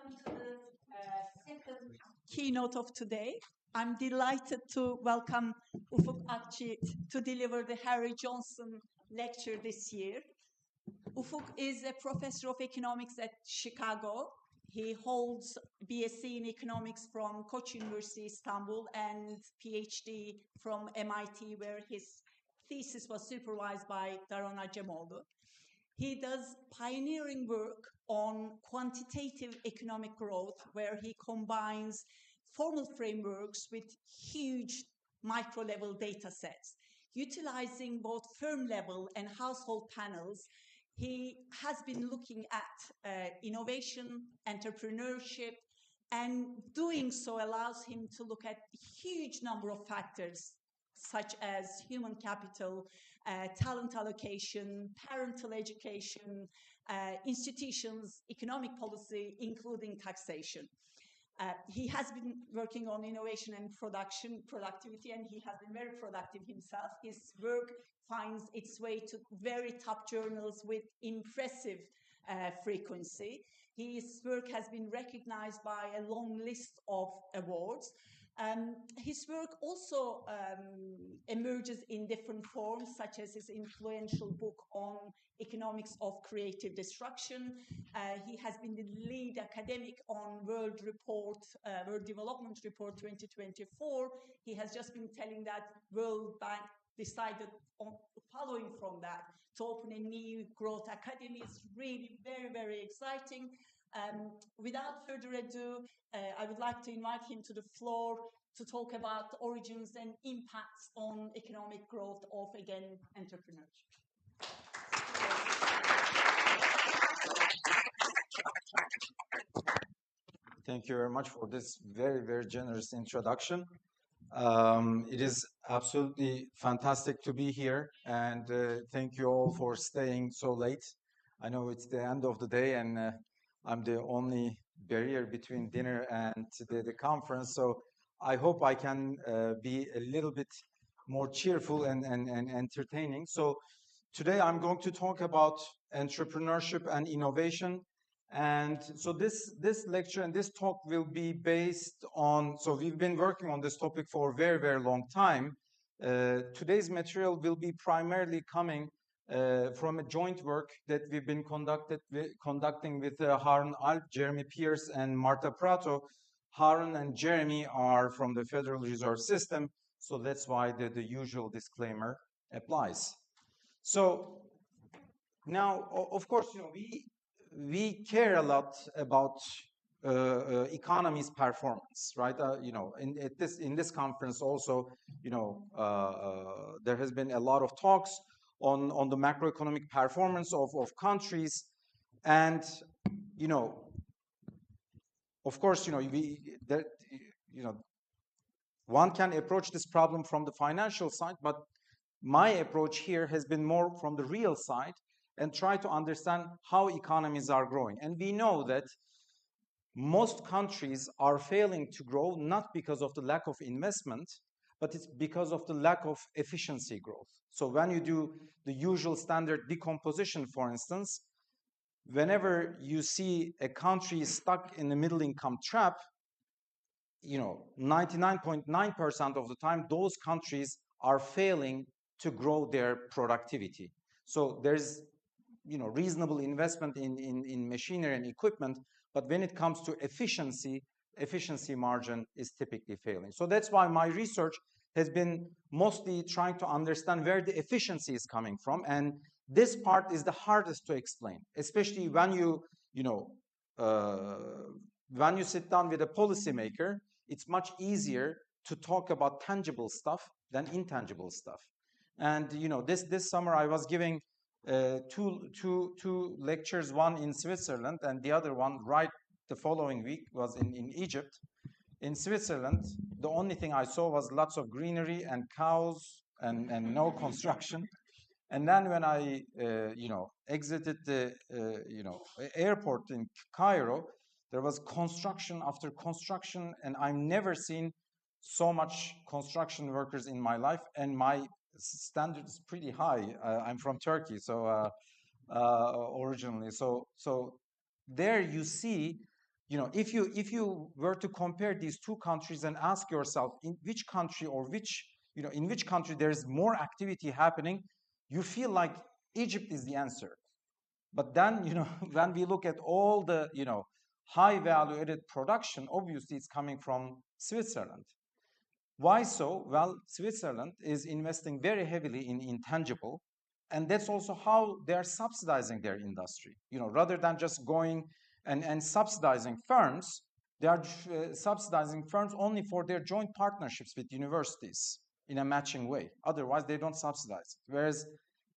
welcome to the second keynote of today. I'm delighted to welcome Ufuk Akcigit to deliver the Harry Johnson lecture this year. Ufuk is a professor of economics at Chicago. He holds BSc in economics from Koç University, Istanbul, and PhD from MIT, where his thesis was supervised by Daron Acemoğlu. He does pioneering work on quantitative economic growth, where he combines formal frameworks with huge micro-level data sets. Utilizing both firm-level and household panels, he has been looking at innovation, entrepreneurship, and doing so allows him to look at a huge number of factors, such as human capital, talent allocation, parental education, institutions, economic policy, including taxation. He has been working on innovation and productivity, and he has been very productive himself. His work finds its way to very top journals with impressive frequency. His work has been recognized by a long list of awards. His work also emerges in different forms, such as his influential book on economics of creative destruction. He has been the lead academic on World Development Report 2024. He has just been telling that World Bank decided on following from that to open a new growth academy. It's really very, very exciting. Without further ado, I would like to invite him to the floor to talk about the origins and impacts on economic growth of, again, entrepreneurship. Thank you very much for this very, very generous introduction. It is absolutely fantastic to be here, and thank you all for staying so late. I know it's the end of the day, and I'm the only barrier between dinner and the conference, so I hope I can be a little bit more cheerful and entertaining. So today I'm going to talk about entrepreneurship and innovation. And so this lecture and this talk will be based on, so we've been working on this topic for a very, very long time. Today's material will be primarily coming from a joint work that we've been conducting with Harun Alp, Jeremy Pierce, and Marta Prato. Harun and Jeremy are from the Federal Reserve System, so that's why the usual disclaimer applies. So now, of course, you know, we care a lot about economy's performance, right? You know, in this conference also, you know, there has been a lot of talks on the macroeconomic performance of countries, and you know, of course, you know, one can approach this problem from the financial side, but my approach here has been more from the real side, and try to understand how economies are growing. And we know that most countries are failing to grow not because of the lack of investment, but it's because of the lack of efficiency growth. So when you do the usual standard decomposition, for instance, whenever you see a country stuck in the middle income trap, you know, 99.9% of the time, those countries are failing to grow their productivity. So there's, you know, reasonable investment in machinery and equipment, but when it comes to efficiency margin is typically failing. So that's why my research has been mostly trying to understand where the efficiency is coming from, and this part is the hardest to explain, especially when you sit down with a policymaker. It's much easier to talk about tangible stuff than intangible stuff. And you know, this summer I was giving two lectures, one in Switzerland and the other one right the following week was in Egypt. In Switzerland, the only thing I saw was lots of greenery and cows and no construction. And then when I exited the airport in Cairo, there was construction after construction, and I've never seen so much construction workers in my life, and my standard is pretty high. I'm from Turkey, so originally. So there you see if you were to compare these two countries and ask yourself in which country or in which country there is more activity happening, you feel like Egypt is the answer. But then, when we look at all the, high value added production, obviously it's coming from Switzerland. Why so? Well, Switzerland is investing very heavily in intangible, and that's also how they're subsidizing their industry. Rather than just going and subsidizing firms, they are subsidizing firms only for their joint partnerships with universities in a matching way. Otherwise, they don't subsidize it. Whereas,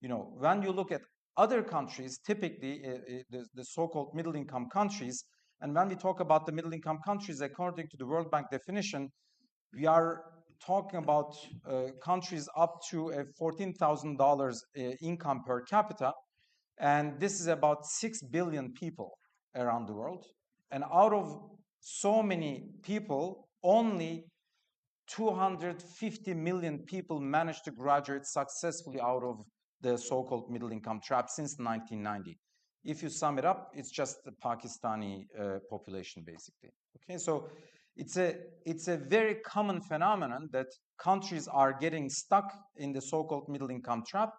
when you look at other countries, typically the so-called middle-income countries, and when we talk about the middle-income countries, according to the World Bank definition, we are talking about countries up to a $14,000 income per capita, and this is about 6 billion people around the world. And out of so many people, only 250 million people managed to graduate successfully out of the so-called middle-income trap since 1990. If you sum it up, it's just the Pakistani population, basically. Okay, so it's a very common phenomenon that countries are getting stuck in the so-called middle-income trap,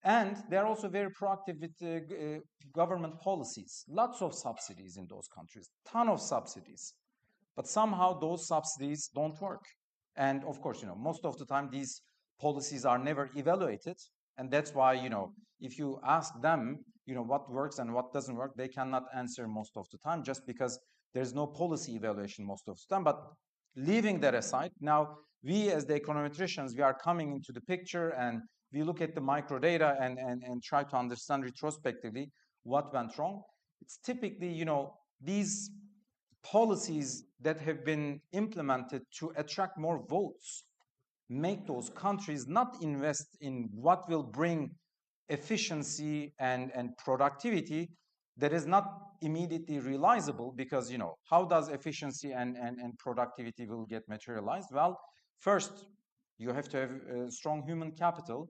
and they're also very proactive with government policies. Lots of subsidies in those countries, ton of subsidies, but somehow those subsidies don't work. And of course, most of the time these policies are never evaluated, and that's why, if you ask them, what works and what doesn't work, they cannot answer most of the time, just because there's no policy evaluation most of the time. But leaving that aside, now we as the econometricians, we are coming into the picture, and we look at the micro data and try to understand retrospectively what went wrong. It's typically, these policies that have been implemented to attract more votes make those countries not invest in what will bring efficiency and productivity that is not immediately realizable, because how does efficiency and productivity will get materialized? Well, first you have to have strong human capital,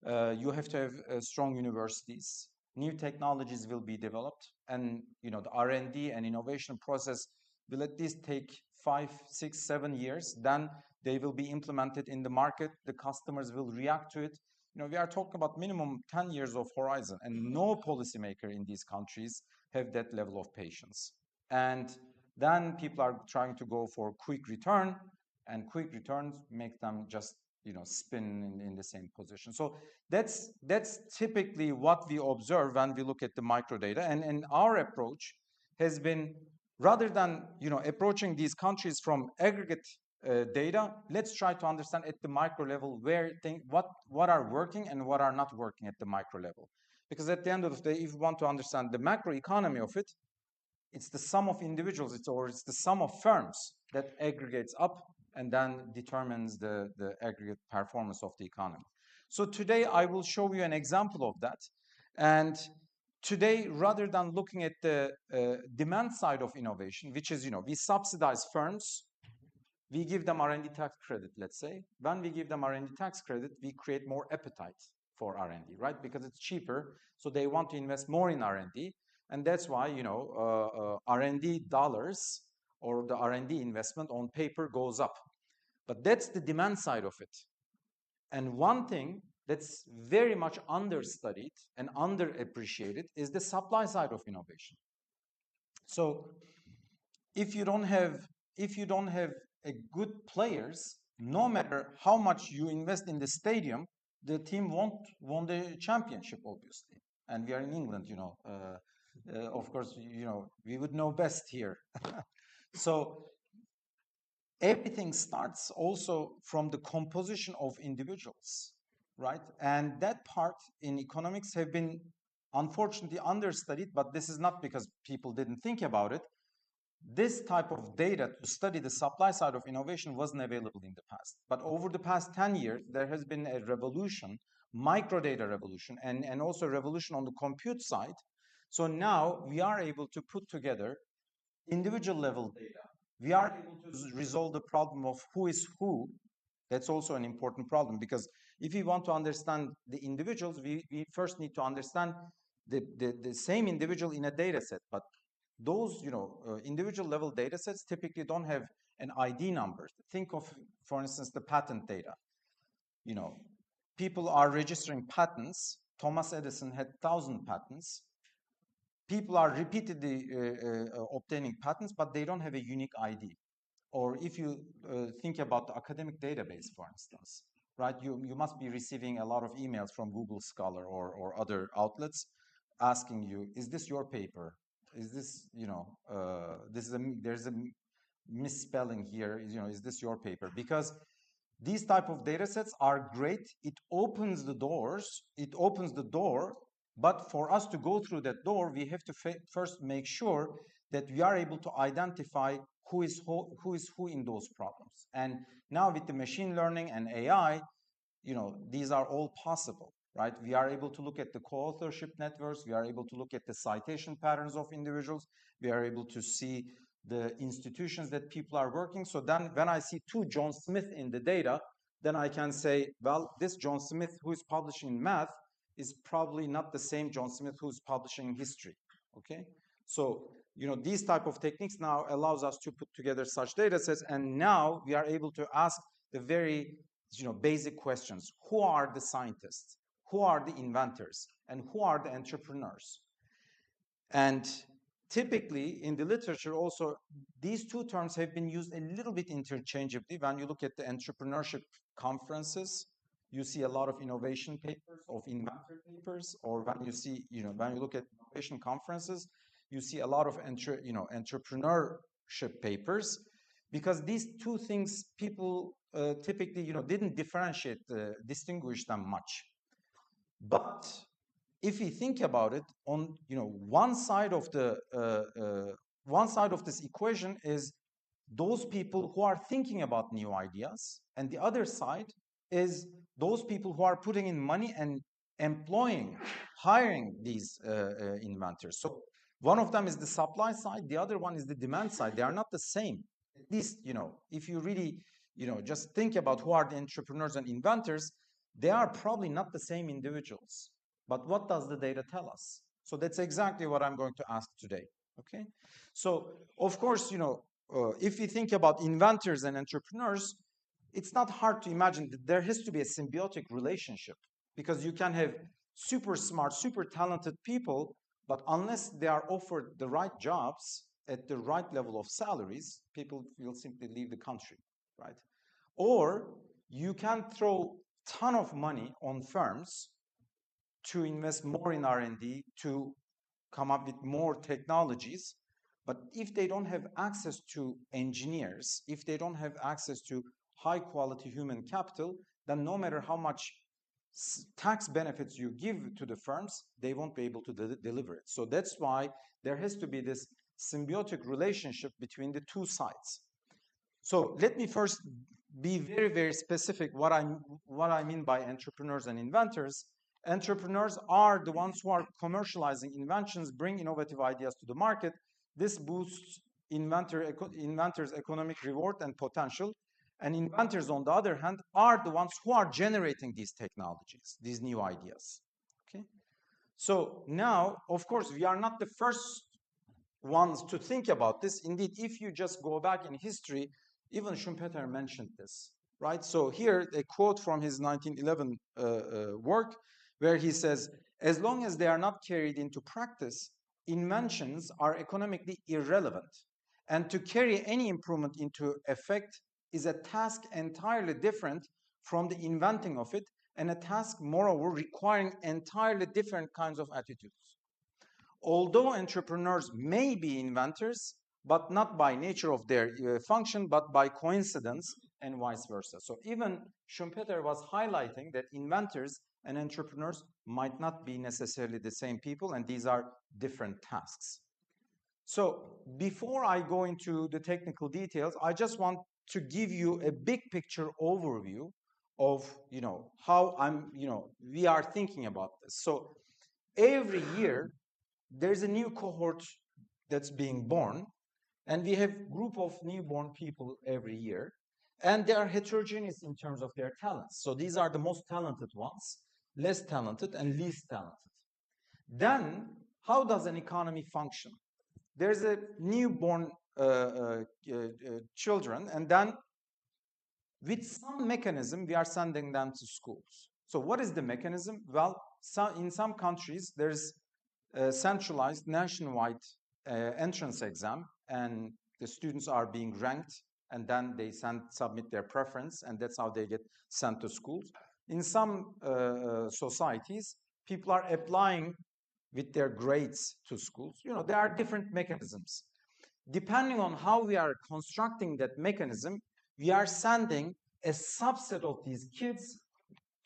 you have to have strong universities, new technologies will be developed, and the R&D and innovation process will at least take 5, 6, 7 years. Then they will be implemented in the market, the customers will react to it. We are talking about minimum 10 years of horizon, and no policymaker in these countries have that level of patience. And then people are trying to go for quick return, and quick returns make them just spin in the same position. So that's typically what we observe when we look at the micro data. And our approach has been, rather than approaching these countries from aggregate data, let's try to understand at the micro level what are working and what are not working at the micro level. Because at the end of the day, if you want to understand the macro economy of it, it's the sum of individuals, it's the sum of firms that aggregates up and then determines the aggregate performance of the economy. So today I will show you an example of that. And today, rather than looking at the demand side of innovation, which is, we subsidize firms, we give them R&D tax credit, let's say. When we give them R&D tax credit, we create more appetite for R&D, right? Because it's cheaper, so they want to invest more in R&D. And that's why, R&D dollars or the R&D investment on paper goes up. But that's the demand side of it. And one thing that's very much understudied and underappreciated is the supply side of innovation. So if you don't have a good players, no matter how much you invest in the stadium, the team won't win the championship, obviously. And we are in England, of course, we would know best here. So everything starts also from the composition of individuals, right? And that part in economics have been unfortunately understudied, but this is not because people didn't think about it. This type of data to study the supply side of innovation wasn't available in the past. But over the past 10 years, there has been a revolution, microdata revolution, and also a revolution on the compute side. So now we are able to put together individual level data. We are able to resolve the problem of who is who. That's also an important problem, because if we want to understand the individuals, we first need to understand the same individual in a data set. But those, individual level data sets typically don't have an ID number. Think of, for instance, the patent data. People are registering patents. Thomas Edison had 1,000 patents. People are repeatedly obtaining patents, but they don't have a unique ID. Or if you think about the academic database, for instance, right? You must be receiving a lot of emails from Google Scholar or other outlets asking you, is this your paper? Is this, there's a misspelling here, is this your paper? Because these type of data sets are great. It opens the door, but for us to go through that door, we have to first make sure that we are able to identify who is who in those problems. And now with the machine learning and AI, these are all possible, right? We are able to look at the co-authorship networks. We are able to look at the citation patterns of individuals. We are able to see the institutions that people are working. So then when I see two John Smith in the data, then I can say, well, this John Smith who is publishing in math is probably not the same John Smith who's publishing in history, okay? So, these type of techniques now allows us to put together such data sets, and now we are able to ask the very, basic questions. Who are the scientists? Who are the inventors? And who are the entrepreneurs? And typically in the literature also, these two terms have been used a little bit interchangeably. When you look at the entrepreneurship conferences, you see a lot of innovation papers, of inventor papers, or when you see, when you look at innovation conferences, you see a lot of entrepreneurship papers, because these two things people typically, didn't distinguish them much. But if we think about it, on one side of this equation is those people who are thinking about new ideas, and the other side is those people who are putting in money and hiring these inventors. So one of them is the supply side, the other one is the demand side. They are not the same. At least, if you really, just think about who are the entrepreneurs and inventors, they are probably not the same individuals. But what does the data tell us? So that's exactly what I'm going to ask today, okay? So, of course, if we think about inventors and entrepreneurs, it's not hard to imagine that there has to be a symbiotic relationship, because you can have super smart, super talented people, but unless they are offered the right jobs at the right level of salaries, people will simply leave the country, right? Or you can throw a ton of money on firms to invest more in R&D, to come up with more technologies, but if they don't have access to engineers, if they don't have access to high quality human capital, then no matter how much tax benefits you give to the firms, they won't be able to deliver it. So that's why there has to be this symbiotic relationship between the two sides. So let me first be very, very specific what I mean by entrepreneurs and inventors. Entrepreneurs are the ones who are commercializing inventions, bring innovative ideas to the market. This boosts inventors' economic reward and potential. And inventors, on the other hand, are the ones who are generating these technologies, these new ideas. Okay? So now, of course, we are not the first ones to think about this. Indeed, if you just go back in history, even Schumpeter mentioned this, right? So here, a quote from his 1911 work, where he says, as long as they are not carried into practice, inventions are economically irrelevant. And to carry any improvement into effect is a task entirely different from the inventing of it, and a task, moreover, requiring entirely different kinds of attitudes. Although entrepreneurs may be inventors, but not by nature of their function, but by coincidence, and vice versa. So even Schumpeter was highlighting that inventors and entrepreneurs might not be necessarily the same people, and these are different tasks. So before I go into the technical details, I just want to give you a big picture overview of, how we are thinking about this. So every year, there's a new cohort that's being born, and we have group of newborn people every year, and they are heterogeneous in terms of their talents. So these are the most talented ones, less talented, and least talented. Then, how does an economy function? there's a newborn children, and then with some mechanism, we are sending them to schools. So what is the mechanism? Well, in some countries, there's a centralized nationwide entrance exam, and the students are being ranked, and then they submit their preference, and that's how they get sent to schools. In some societies, people are applying with their grades to schools. You know, there are different mechanisms. Depending on how we are constructing that mechanism, we are sending a subset of these kids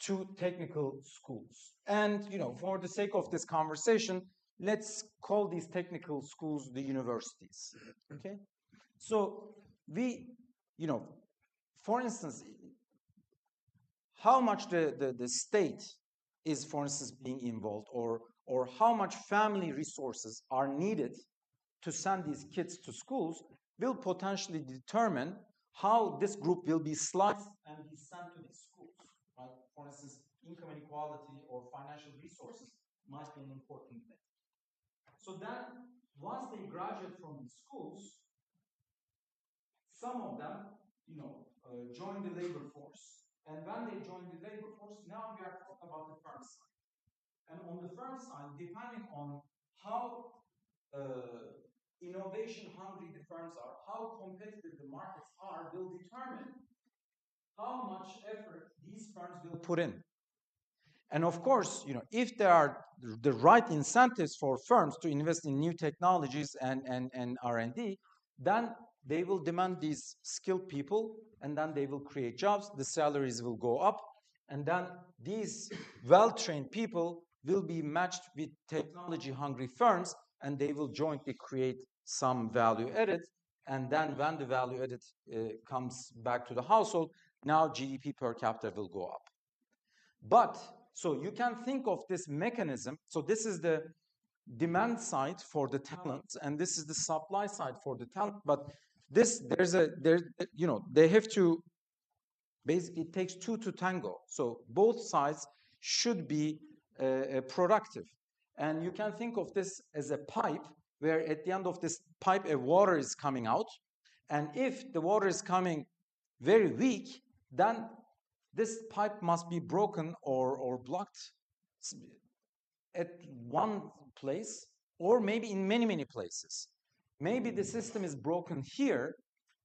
to technical schools. And, you know, for the sake of this conversation, let's call these technical schools the universities, okay? So we, you know, for instance, how much the state is, for instance, being involved, or how much family resources are needed to send these kids to schools will potentially determine how this group will be sliced and be sent to these schools. Right? For instance, income inequality or financial resources might be an important thing. So then, once they graduate from the schools, some of them, you know, join the labor force. And when they join the labor force, now we are talking about the firm side. And on the firm side, depending on how innovation hungry the firms are, how competitive the markets are, will determine how much effort these firms will put in. And of course, you know, if there are the right incentives for firms to invest in new technologies and R&D, then they will demand these skilled people, and then they will create jobs, the salaries will go up, and then these well-trained people will be matched with technology-hungry firms, and they will jointly create some value added. And then when the value added comes back to the household, now GDP per capita will go up. But, so you can think of this mechanism, so this is the demand side for the talent, and this is the supply side for the talent, but you know, they have to, basically it takes two to tango. So both sides should be productive. And you can think of this as a pipe, where at the end of this pipe, a water is coming out. And if the water is coming very weak, then this pipe must be broken or blocked at one place, or maybe in many, many places. Maybe the system is broken here.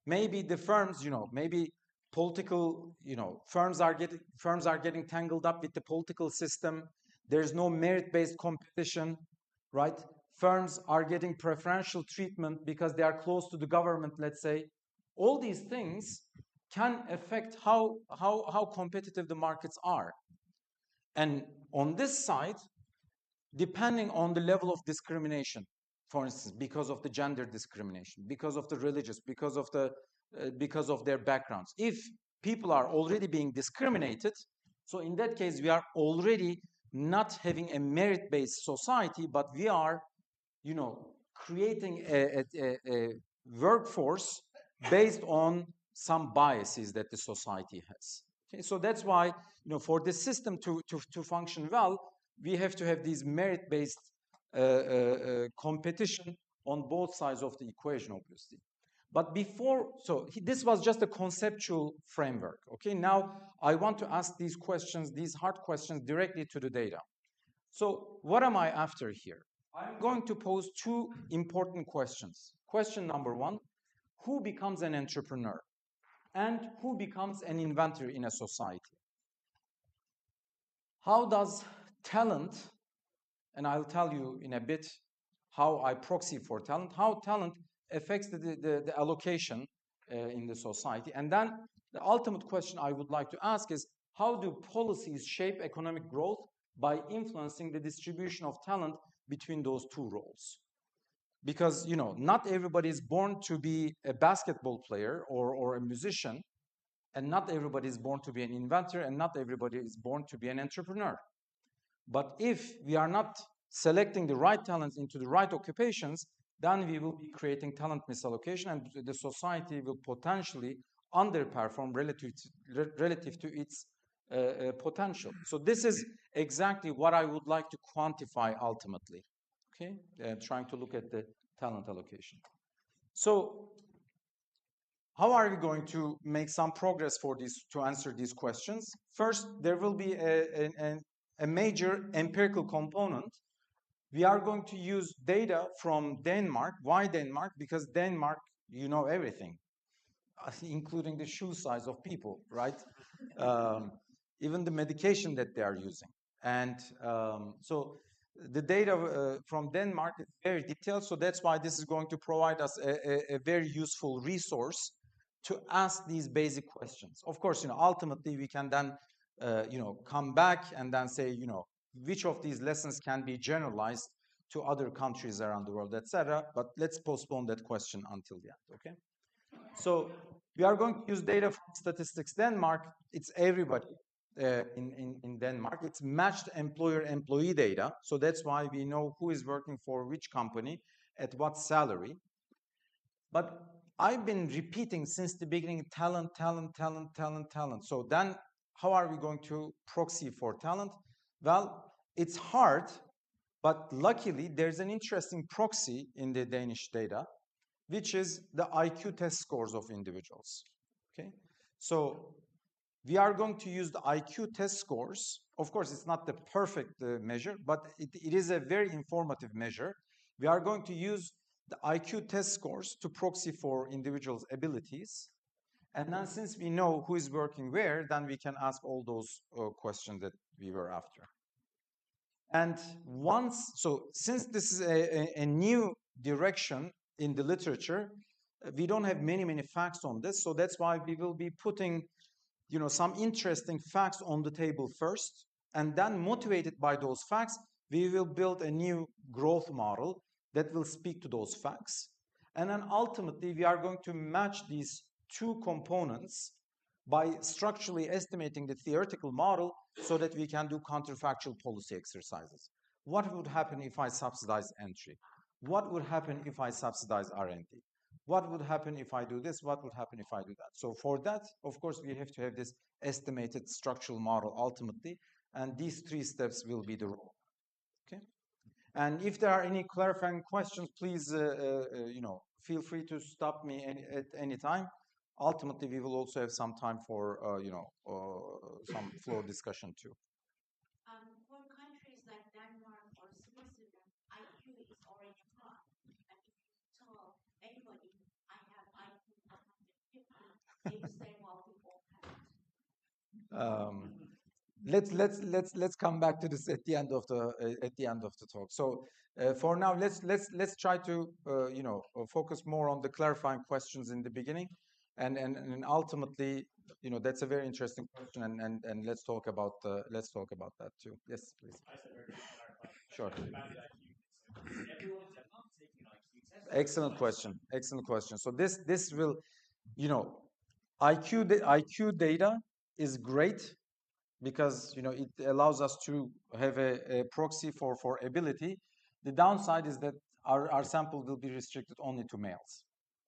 Maybe the firms, you know, maybe political, you know, firms are getting tangled up with the political system. There's no merit-based competition, right? Firms are getting preferential treatment because they are close to the government, let's say. All these things can affect how competitive the markets are. And on this side, depending on the level of discrimination, for instance, because of the gender discrimination, because of the religious, because of their backgrounds. If people are already being discriminated, so in that case, we are already not having a merit-based society, but we are, you know, creating a workforce based on some biases that the society has. Okay, so that's why, you know, for the system to function well, we have to have these merit-based competition on both sides of the equation, obviously. But before, so this was just a conceptual framework. Okay, now I want to ask these questions, these hard questions, directly to the data. So what am I after here? I'm going to pose two important questions. Question number one: who becomes an entrepreneur? And who becomes an inventor in a society? How does talent, and I'll tell you in a bit how I proxy for talent, how talent affects the allocation in the society. And then the ultimate question I would like to ask is, how do policies shape economic growth by influencing the distribution of talent between those two roles? Because, you know, not everybody is born to be a basketball player or a musician, and not everybody is born to be an inventor, and not everybody is born to be an entrepreneur. But if we are not selecting the right talents into the right occupations, then we will be creating talent misallocation, and the society will potentially underperform relative to its potential. So this is exactly what I would like to quantify ultimately. okay? Trying to look at the talent allocation. So how are we going to make some progress for this to answer these questions? First, there will be a major empirical component. We are going to use data from Denmark. Why Denmark? Because Denmark, you know everything, including the shoe size of people, right? Even the medication that they are using. And so the data from Denmark is very detailed. So that's why this is going to provide us a very useful resource to ask these basic questions. Of course, ultimately we can then, come back and then say, which of these lessons can be generalized to other countries around the world, etc. But let's postpone that question until the end, okay? So we are going to use data from Statistics Denmark. It's everybody in Denmark. It's matched employer-employee data. So that's why we know who is working for which company at what salary. But I've been repeating since the beginning, talent, talent, talent, talent, talent. So then how are we going to proxy for talent? Well, it's hard, but luckily there's an interesting proxy in the Danish data, which is the IQ test scores of individuals, okay? So we are going to use the IQ test scores. Of course, it's not the perfect measure, but it is a very informative measure. We are going to use the IQ test scores to proxy for individuals' abilities. And then since we know who is working where, then we can ask all those questions that we were after. And since this is a new direction in the literature, we don't have many facts on this. So that's why we will be putting, some interesting facts on the table first. And then motivated by those facts, we will build a new growth model that will speak to those facts. And then ultimately, we are going to match these two components by structurally estimating the theoretical model so that we can do counterfactual policy exercises. What would happen if I subsidize entry? What would happen if I subsidize R&D? What would happen if I do this? What would happen if I do that? So for that, of course, we have to have this estimated structural model ultimately, and these three steps will be the role. Okay? And if there are any clarifying questions, please, feel free to stop me at any time. Ultimately, we will also have some time for, some floor discussion too. For countries like Denmark or Switzerland, IQ is already high. And if you tell anybody I have IQ 150, they will say, well, we all have it. Let's come back to this at the end of the talk. So for now, let's try to focus more on the clarifying questions in the beginning, and ultimately, that's a very interesting question, and let's talk about that too. Yes, please. Sure. Excellent question. Excellent question. So this will, IQ data is great because it allows us to have a proxy for ability. The downside is that our sample will be restricted only to males.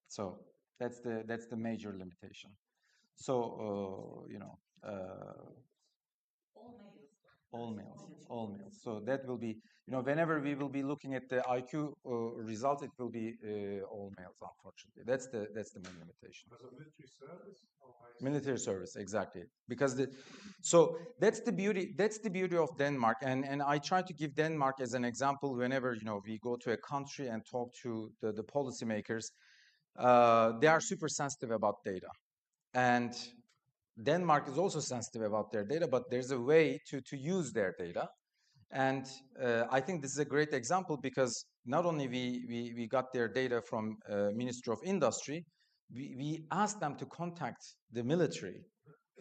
So that's the major limitation. So all males. So that will be, whenever we will be looking at the IQ result, it will be all males. Unfortunately, that's the main limitation. As a military service? Military service, exactly. Because that's the beauty of Denmark, and I try to give Denmark as an example whenever we go to a country and talk to the policymakers. They are super sensitive about data, and Denmark is also sensitive about their data, but there's a way to use their data. And I think this is a great example because not only we got their data from Ministry of Industry, we asked them to contact the military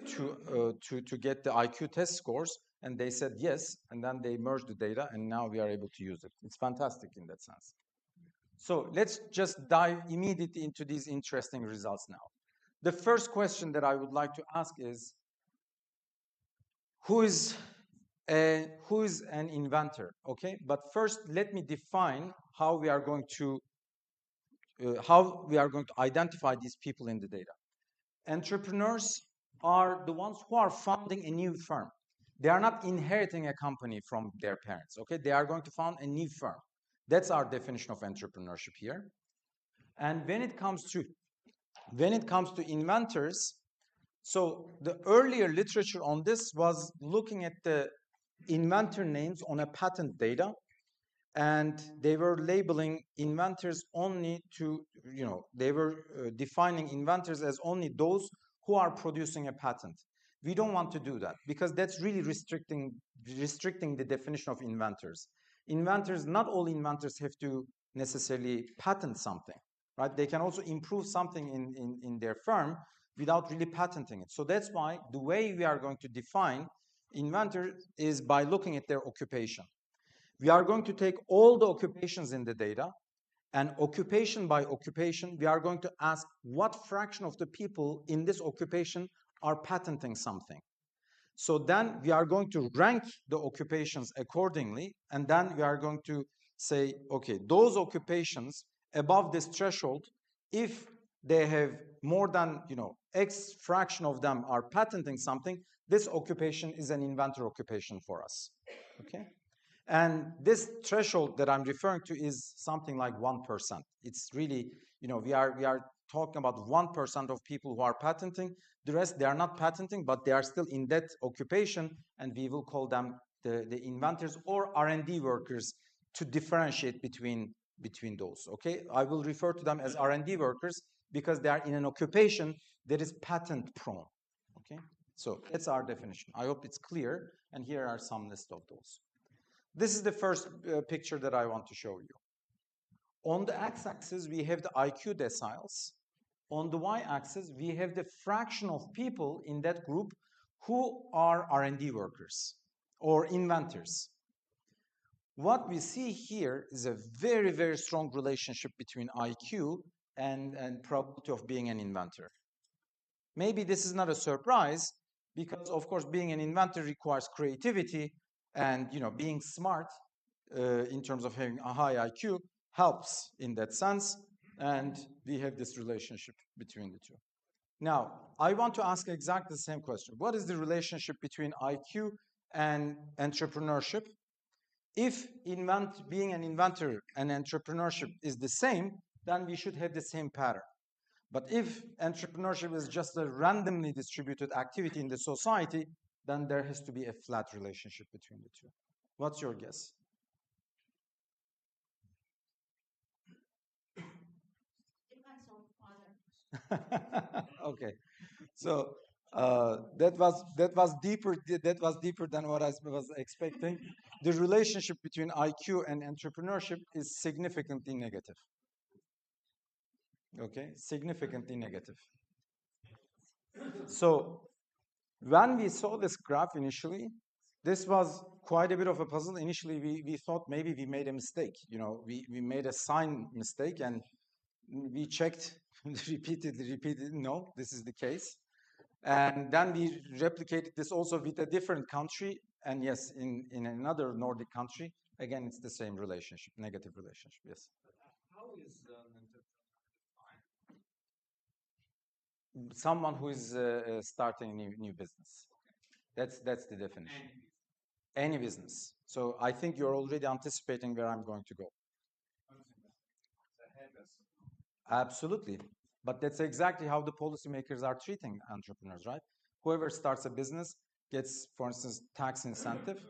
to get the IQ test scores, and they said yes, and then they merged the data, and now we are able to use it. It's fantastic in that sense. So let's just dive immediately into these interesting results now. The first question that I would like to ask is, who is an inventor? Okay, but first let me define how we are going to identify these people in the data. Entrepreneurs are the ones who are founding a new firm. They are not inheriting a company from their parents. Okay, they are going to found a new firm. That's our definition of entrepreneurship here. And when it comes to inventors, so the earlier literature on this was looking at the inventor names on a patent data, and they were labeling inventors only to, they were defining inventors as only those who are producing a patent. We don't want to do that because that's really restricting the definition of inventors. Inventors, not all inventors have to necessarily patent something, right? They can also improve something in their firm without really patenting it. So that's why the way we are going to define inventor is by looking at their occupation. We are going to take all the occupations in the data, and occupation by occupation, we are going to ask what fraction of the people in this occupation are patenting something. So then we are going to rank the occupations accordingly, and then we are going to say, okay, those occupations above this threshold, if they have more than, X fraction of them are patenting something, this occupation is an inventor occupation for us, okay? And this threshold that I'm referring to is something like 1%. It's really, we are talking about 1% of people who are patenting. The rest, they are not patenting, but they are still in that occupation, and we will call them the inventors or R&D workers to differentiate between those, okay? I will refer to them as R&D workers because they are in an occupation that is patent prone, okay? So that's our definition. I hope it's clear, and here are some list of those. This is the first picture that I want to show you. On the x-axis, we have the IQ deciles. On the y-axis, we have the fraction of people in that group who are R&D workers or inventors. What we see here is a very, very strong relationship between IQ and probability of being an inventor. Maybe this is not a surprise because, of course, being an inventor requires creativity, and being smart in terms of having a high IQ helps in that sense, and we have this relationship between the two. Now, I want to ask exactly the same question. What is the relationship between IQ and entrepreneurship? If being an inventor and entrepreneurship is the same, then we should have the same pattern. But if entrepreneurship is just a randomly distributed activity in the society, then there has to be a flat relationship between the two. What's your guess? Depends on other. Okay, so that was deeper than what I was expecting. The relationship between IQ and entrepreneurship is significantly negative. Okay, significantly negative. So when we saw this graph initially, this was quite a bit of a puzzle. Initially, we thought maybe we made a mistake. We made a sign mistake, and we checked repeatedly. No, this is the case. And then we replicated this also with a different country. And yes, in another Nordic country, again, it's the same relationship, negative relationship, yes. How is Someone who is starting a new business. That's the definition. Any business. So I think you're already anticipating where I'm going to go. Absolutely. But that's exactly how the policymakers are treating entrepreneurs, right? Whoever starts a business gets, for instance, tax incentive.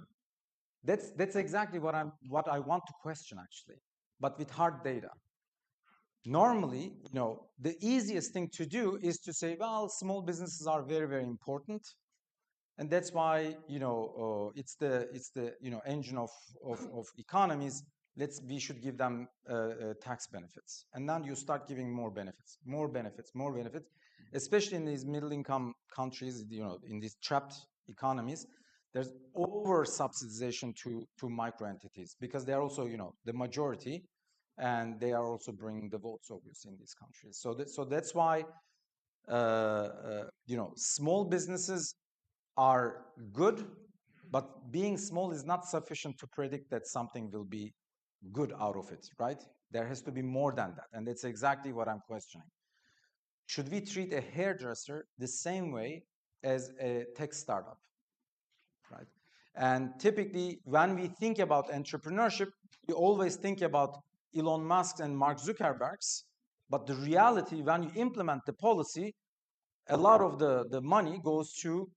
That's exactly what I want to question, actually, but with hard data. Normally, the easiest thing to do is to say, well, small businesses are very, very important, and that's why it's the engine of economies. We should give them tax benefits, and then you start giving more benefits, especially in these middle-income countries. In these trapped economies, there's over subsidization to micro entities because they are also the majority. And they are also bringing the votes, obviously, in these countries. So that's why, small businesses are good, but being small is not sufficient to predict that something will be good out of it, right? There has to be more than that, and that's exactly what I'm questioning. Should we treat a hairdresser the same way as a tech startup, right? And typically, when we think about entrepreneurship, we always think about Elon Musk and Mark Zuckerberg's. But the reality, when you implement the policy, a lot of the money goes to,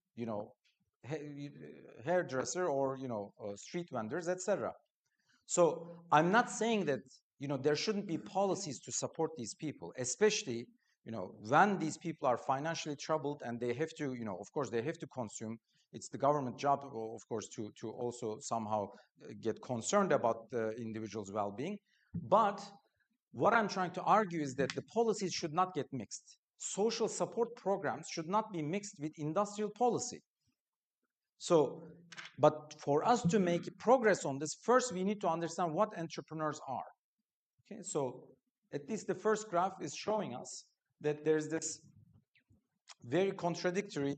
hairdresser or, street vendors, etc. So I'm not saying that, there shouldn't be policies to support these people, especially, when these people are financially troubled and they have to, of course, they have to consume. It's the government job, of course, to also somehow get concerned about the individual's well-being. But what I'm trying to argue is that the policies should not get mixed. Social support programs should not be mixed with industrial policy. So, but for us to make progress on this, first we need to understand what entrepreneurs are. Okay, so at least the first graph is showing us that there's this very contradictory,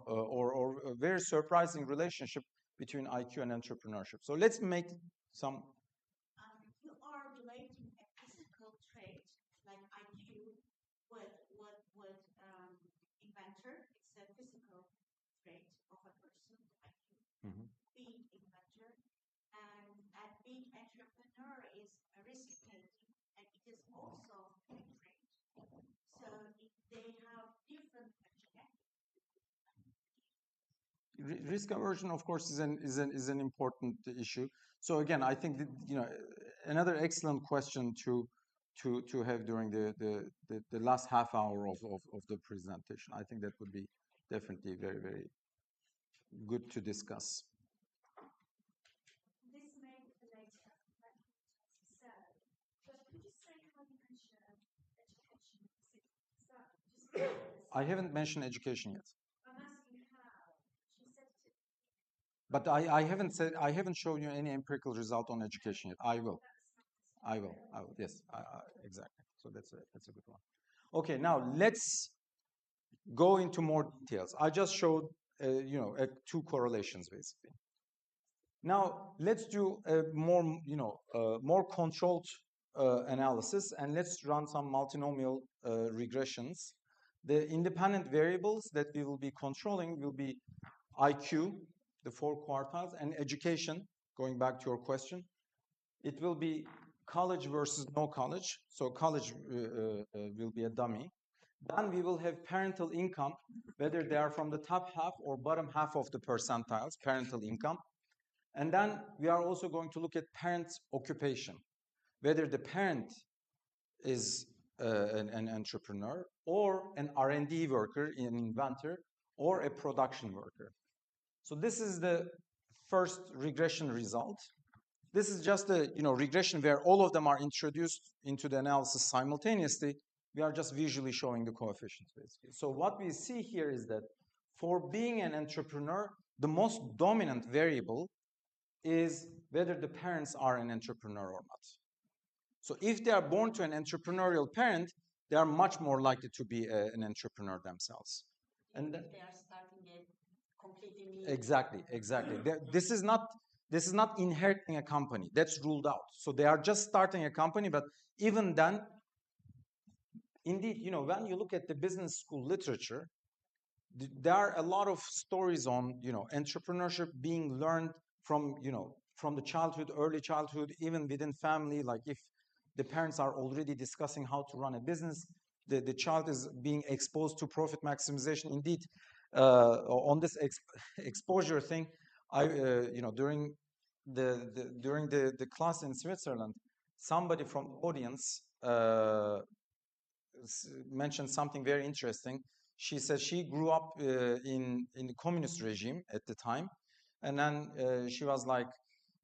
or a very surprising relationship between IQ and entrepreneurship. So let's make some. You are relating a physical trait like IQ with inventor. It's a physical trait of a person, IQ, being inventor, and being entrepreneur is a risk taking, and it is also a trait. So they have different risk aversion, of course, is an important issue. So again, I think that, another excellent question to have during the last half hour of the presentation. I think that would be definitely very, very good to discuss. This may relate to what you said, but could you say how you mentioned education? I haven't mentioned education yet. I'm asking how. She said to. But I haven't shown you any empirical result on education yet. I will. Yes, exactly. So that's a good one. Okay, now let's go into more details. I just showed, two correlations basically. Now let's do a more controlled analysis, and let's run some multinomial regressions. The independent variables that we will be controlling will be IQ, the 4 quartiles, and education, going back to your question. It will be college versus no college. So college will be a dummy. Then we will have parental income, whether they are from the top half or bottom half of the percentiles, parental income. And then we are also going to look at parent's occupation, whether the parent is an entrepreneur or an R&D worker, an inventor, or a production worker. So this is the first regression result. This is just a regression where all of them are introduced into the analysis simultaneously. We are just visually showing the coefficients basically. So what we see here is that for being an entrepreneur, the most dominant variable is whether the parents are an entrepreneur or not. So if they are born to an entrepreneurial parent, they are much more likely to be an entrepreneur themselves. And they are starting a completely new. Exactly. This is not inheriting a company. That's ruled out. So they are just starting a company, but even then, indeed, when you look at the business school literature, there are a lot of stories on, entrepreneurship being learned from the childhood, early childhood, even within family. Like if the parents are already discussing how to run a business, the child is being exposed to profit maximization. Indeed, on this exposure thing, during the class in Switzerland, somebody from the audience mentioned something very interesting. She said she grew up in the communist regime at the time, and then she was like,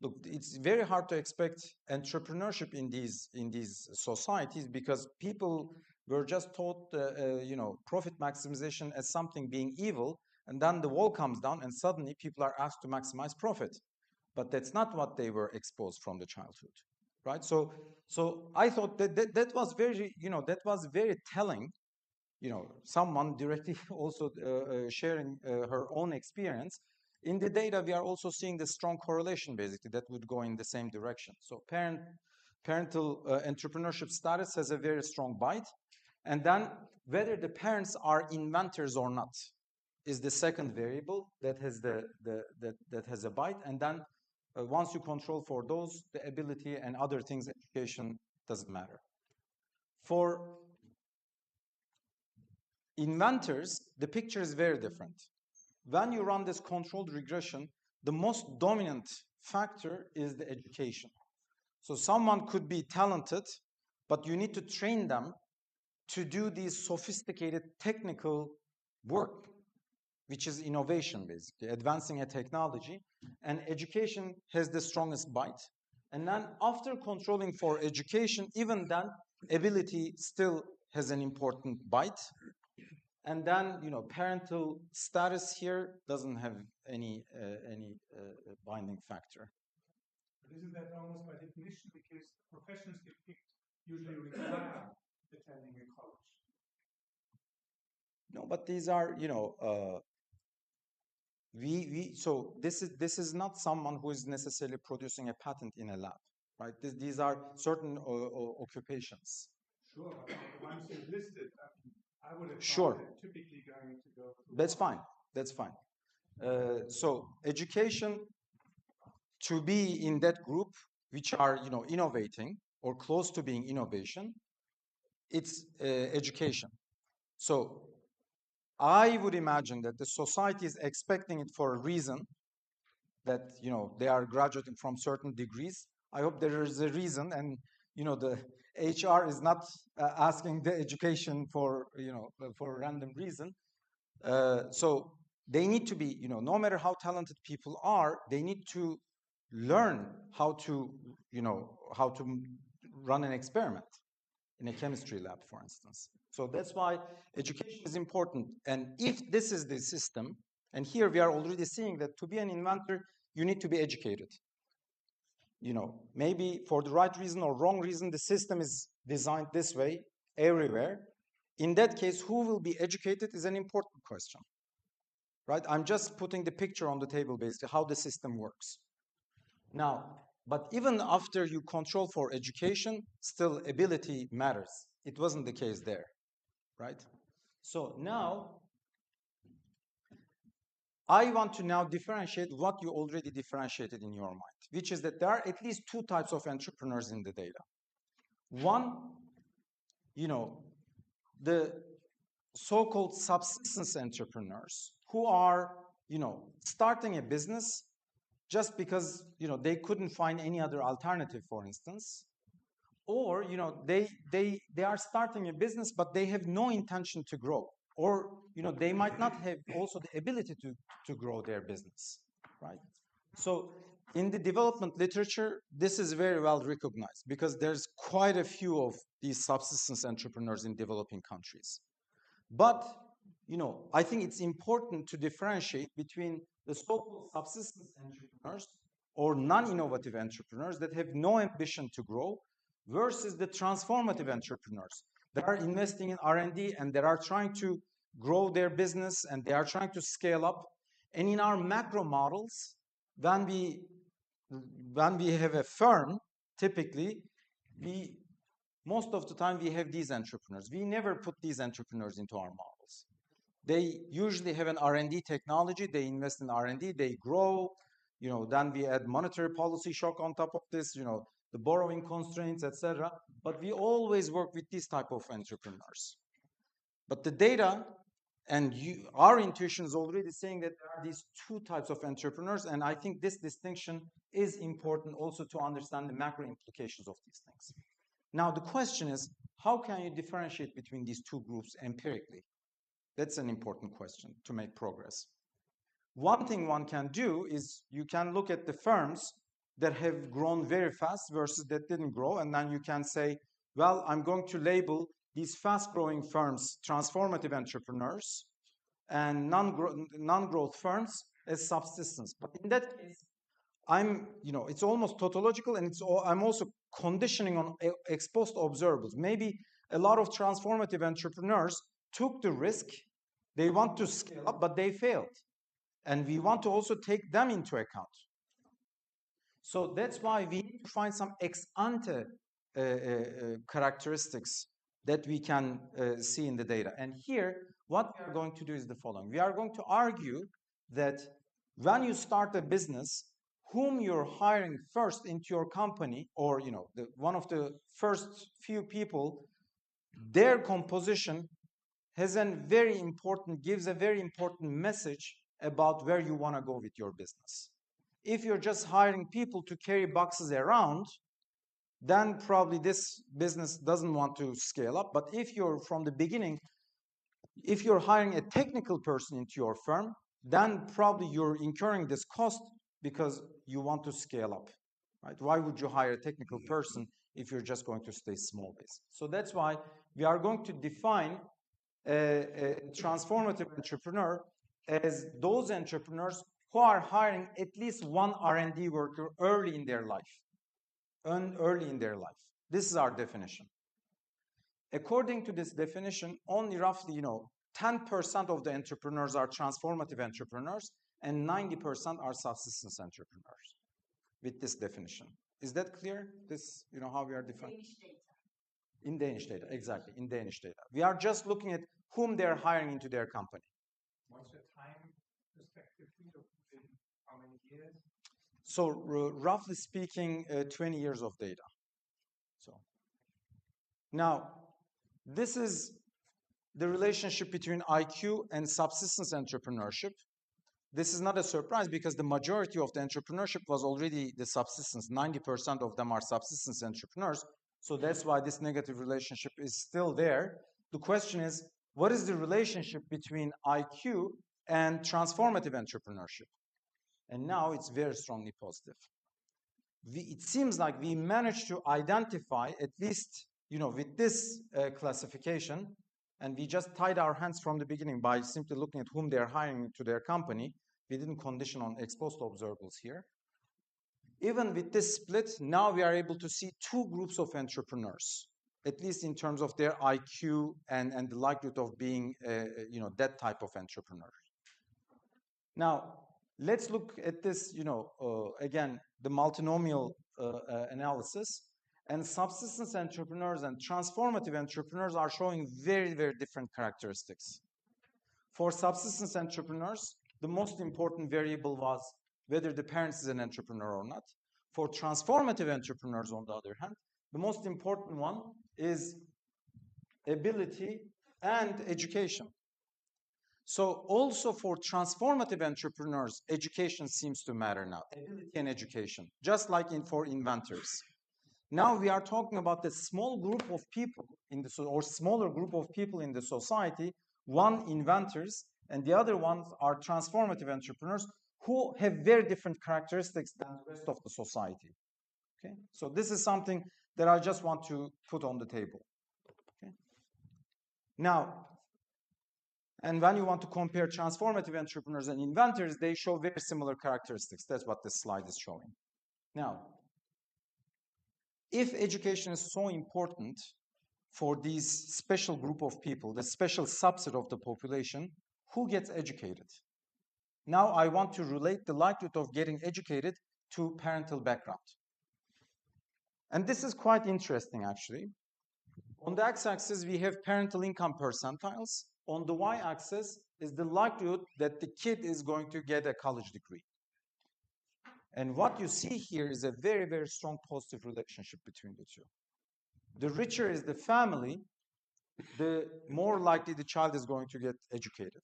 "Look, it's very hard to expect entrepreneurship in these societies because people were just taught, profit maximization as something being evil, and then the wall comes down, and suddenly people are asked to maximize profit, but that's not what they were exposed from the childhood." Right, so I thought that was very telling. Someone directly also sharing her own experience. In the data, we are also seeing the strong correlation, basically, that would go in the same direction. So parental entrepreneurship status has a very strong bite. And then whether the parents are inventors or not. is the second variable that has that has a byte, and then once you control for those, the ability and other things, education doesn't matter. For inventors, the picture is very different. When you run this controlled regression, the most dominant factor is the education. So someone could be talented, but you need to train them to do these sophisticated technical work, which is innovation, basically, advancing a technology. And education has the strongest bite. And then after controlling for education, even then, ability still has an important bite. And then, parental status here doesn't have any binding factor. But isn't that almost by definition, because the professions get picked usually require attending a college? No, but these are, so this is not someone who is necessarily producing a patent in a lab, right? These are certain occupations. Sure, but the ones you've listed, I would have Sure. thought they're typically going to go through. That's fine. That's fine. So education, to be in that group, which are innovating or close to being innovation, it's education. So I would imagine that the society is expecting it for a reason, that they are graduating from certain degrees. I hope there is a reason, and the HR is not asking the education for for a random reason. So they need to be, no matter how talented people are, they need to learn how to run an experiment in a chemistry lab, for instance. So that's why education is important. And if this is the system, and here we are already seeing that to be an inventor, you need to be educated. Maybe for the right reason or wrong reason, the system is designed this way everywhere. In that case, who will be educated is an important question, right? I'm just putting the picture on the table, basically, how the system works. Now, but even after you control for education, still ability matters. It wasn't the case there, right? So now, I want to now differentiate what you already differentiated in your mind, which is that there are at least two types of entrepreneurs in the data. One, the so-called subsistence entrepreneurs who are, starting a business just because, they couldn't find any other alternative, for instance. Or, they are starting a business, but they have no intention to grow. Or, they might not have also the ability to grow their business, right? So in the development literature, this is very well recognized because there's quite a few of these subsistence entrepreneurs in developing countries. But, I think it's important to differentiate between the so-called subsistence entrepreneurs or non-innovative entrepreneurs that have no ambition to grow versus the transformative entrepreneurs that are investing in R&D and that are trying to grow their business and they are trying to scale up. And in our macro models, when we have a firm, typically, most of the time we have these entrepreneurs. We never put these entrepreneurs into our models. They usually have an R&D technology, they invest in R&D, they grow, then we add monetary policy shock on top of this, the borrowing constraints, etc. But we always work with these type of entrepreneurs. But the data and our intuition is already saying that there are these two types of entrepreneurs, and I think this distinction is important also to understand the macro implications of these things. Now, the question is, how can you differentiate between these two groups empirically? That's an important question to make progress. One thing one can do is you can look at the firms that have grown very fast versus that didn't grow, and then you can say, well, I'm going to label these fast-growing firms transformative entrepreneurs and non-growth firms as subsistence. But in that case, it's almost tautological, and I'm also conditioning on exposed observables. Maybe a lot of transformative entrepreneurs took the risk. They want to scale up, but they failed. And we want to also take them into account. So that's why we need to find some ex-ante characteristics that we can see in the data. And here, what we are going to do is the following. We are going to argue that when you start a business, whom you're hiring first into your company, or one of the first few people, their composition gives a very important message about where you want to go with your business. If you're just hiring people to carry boxes around, then probably this business doesn't want to scale up. But if you're from the beginning, if you're hiring a technical person into your firm, then probably you're incurring this cost because you want to scale up, right? Why would you hire a technical person if you're just going to stay small base? So that's why we are going to define a transformative entrepreneur as those entrepreneurs who are hiring at least one R&D worker early in their life. This is our definition. According to this definition, only roughly 10% of the entrepreneurs are transformative entrepreneurs and 90% are subsistence entrepreneurs with this definition. Is that clear? This, how we are defining? In Danish data, exactly, in Danish data. We are just looking at whom they're hiring into their company. What's the time perspective within how many years? So roughly speaking, 20 years of data. So now, this is the relationship between IQ and subsistence entrepreneurship. This is not a surprise because the majority of the entrepreneurship was already the subsistence. 90% of them are subsistence entrepreneurs. So that's why this negative relationship is still there. The question is, what is the relationship between IQ and transformative entrepreneurship? And now it's very strongly positive. It seems like we managed to identify, at least with this classification, and we just tied our hands from the beginning by simply looking at whom they're hiring to their company. We didn't condition on ex post observables here. Even with this split, now we are able to see two groups of entrepreneurs, at least in terms of their IQ and the likelihood of being that type of entrepreneur. Now, let's look at this, again, the multinomial analysis. And subsistence entrepreneurs and transformative entrepreneurs are showing very, very different characteristics. For subsistence entrepreneurs, the most important variable was whether the parent is an entrepreneur or not. For transformative entrepreneurs, on the other hand, the most important one is ability and education. So also for transformative entrepreneurs, education seems to matter now, ability and education, just like for inventors. Now we are talking about the small group of people or smaller group of people in the society, one inventors and the other ones are transformative entrepreneurs who have very different characteristics than the rest of the society. Okay, so this is something that I just want to put on the table. Okay, now, and when you want to compare transformative entrepreneurs and inventors, they show very similar characteristics. That's what this slide is showing. Now, if education is so important for these special group of people, the special subset of the population, who gets educated? Now I want to relate the likelihood of getting educated to parental background. And this is quite interesting, actually. On the x-axis, we have parental income percentiles. On the y-axis is the likelihood that the kid is going to get a college degree. And what you see here is a very, very strong positive relationship between the two. The richer is the family, the more likely the child is going to get educated,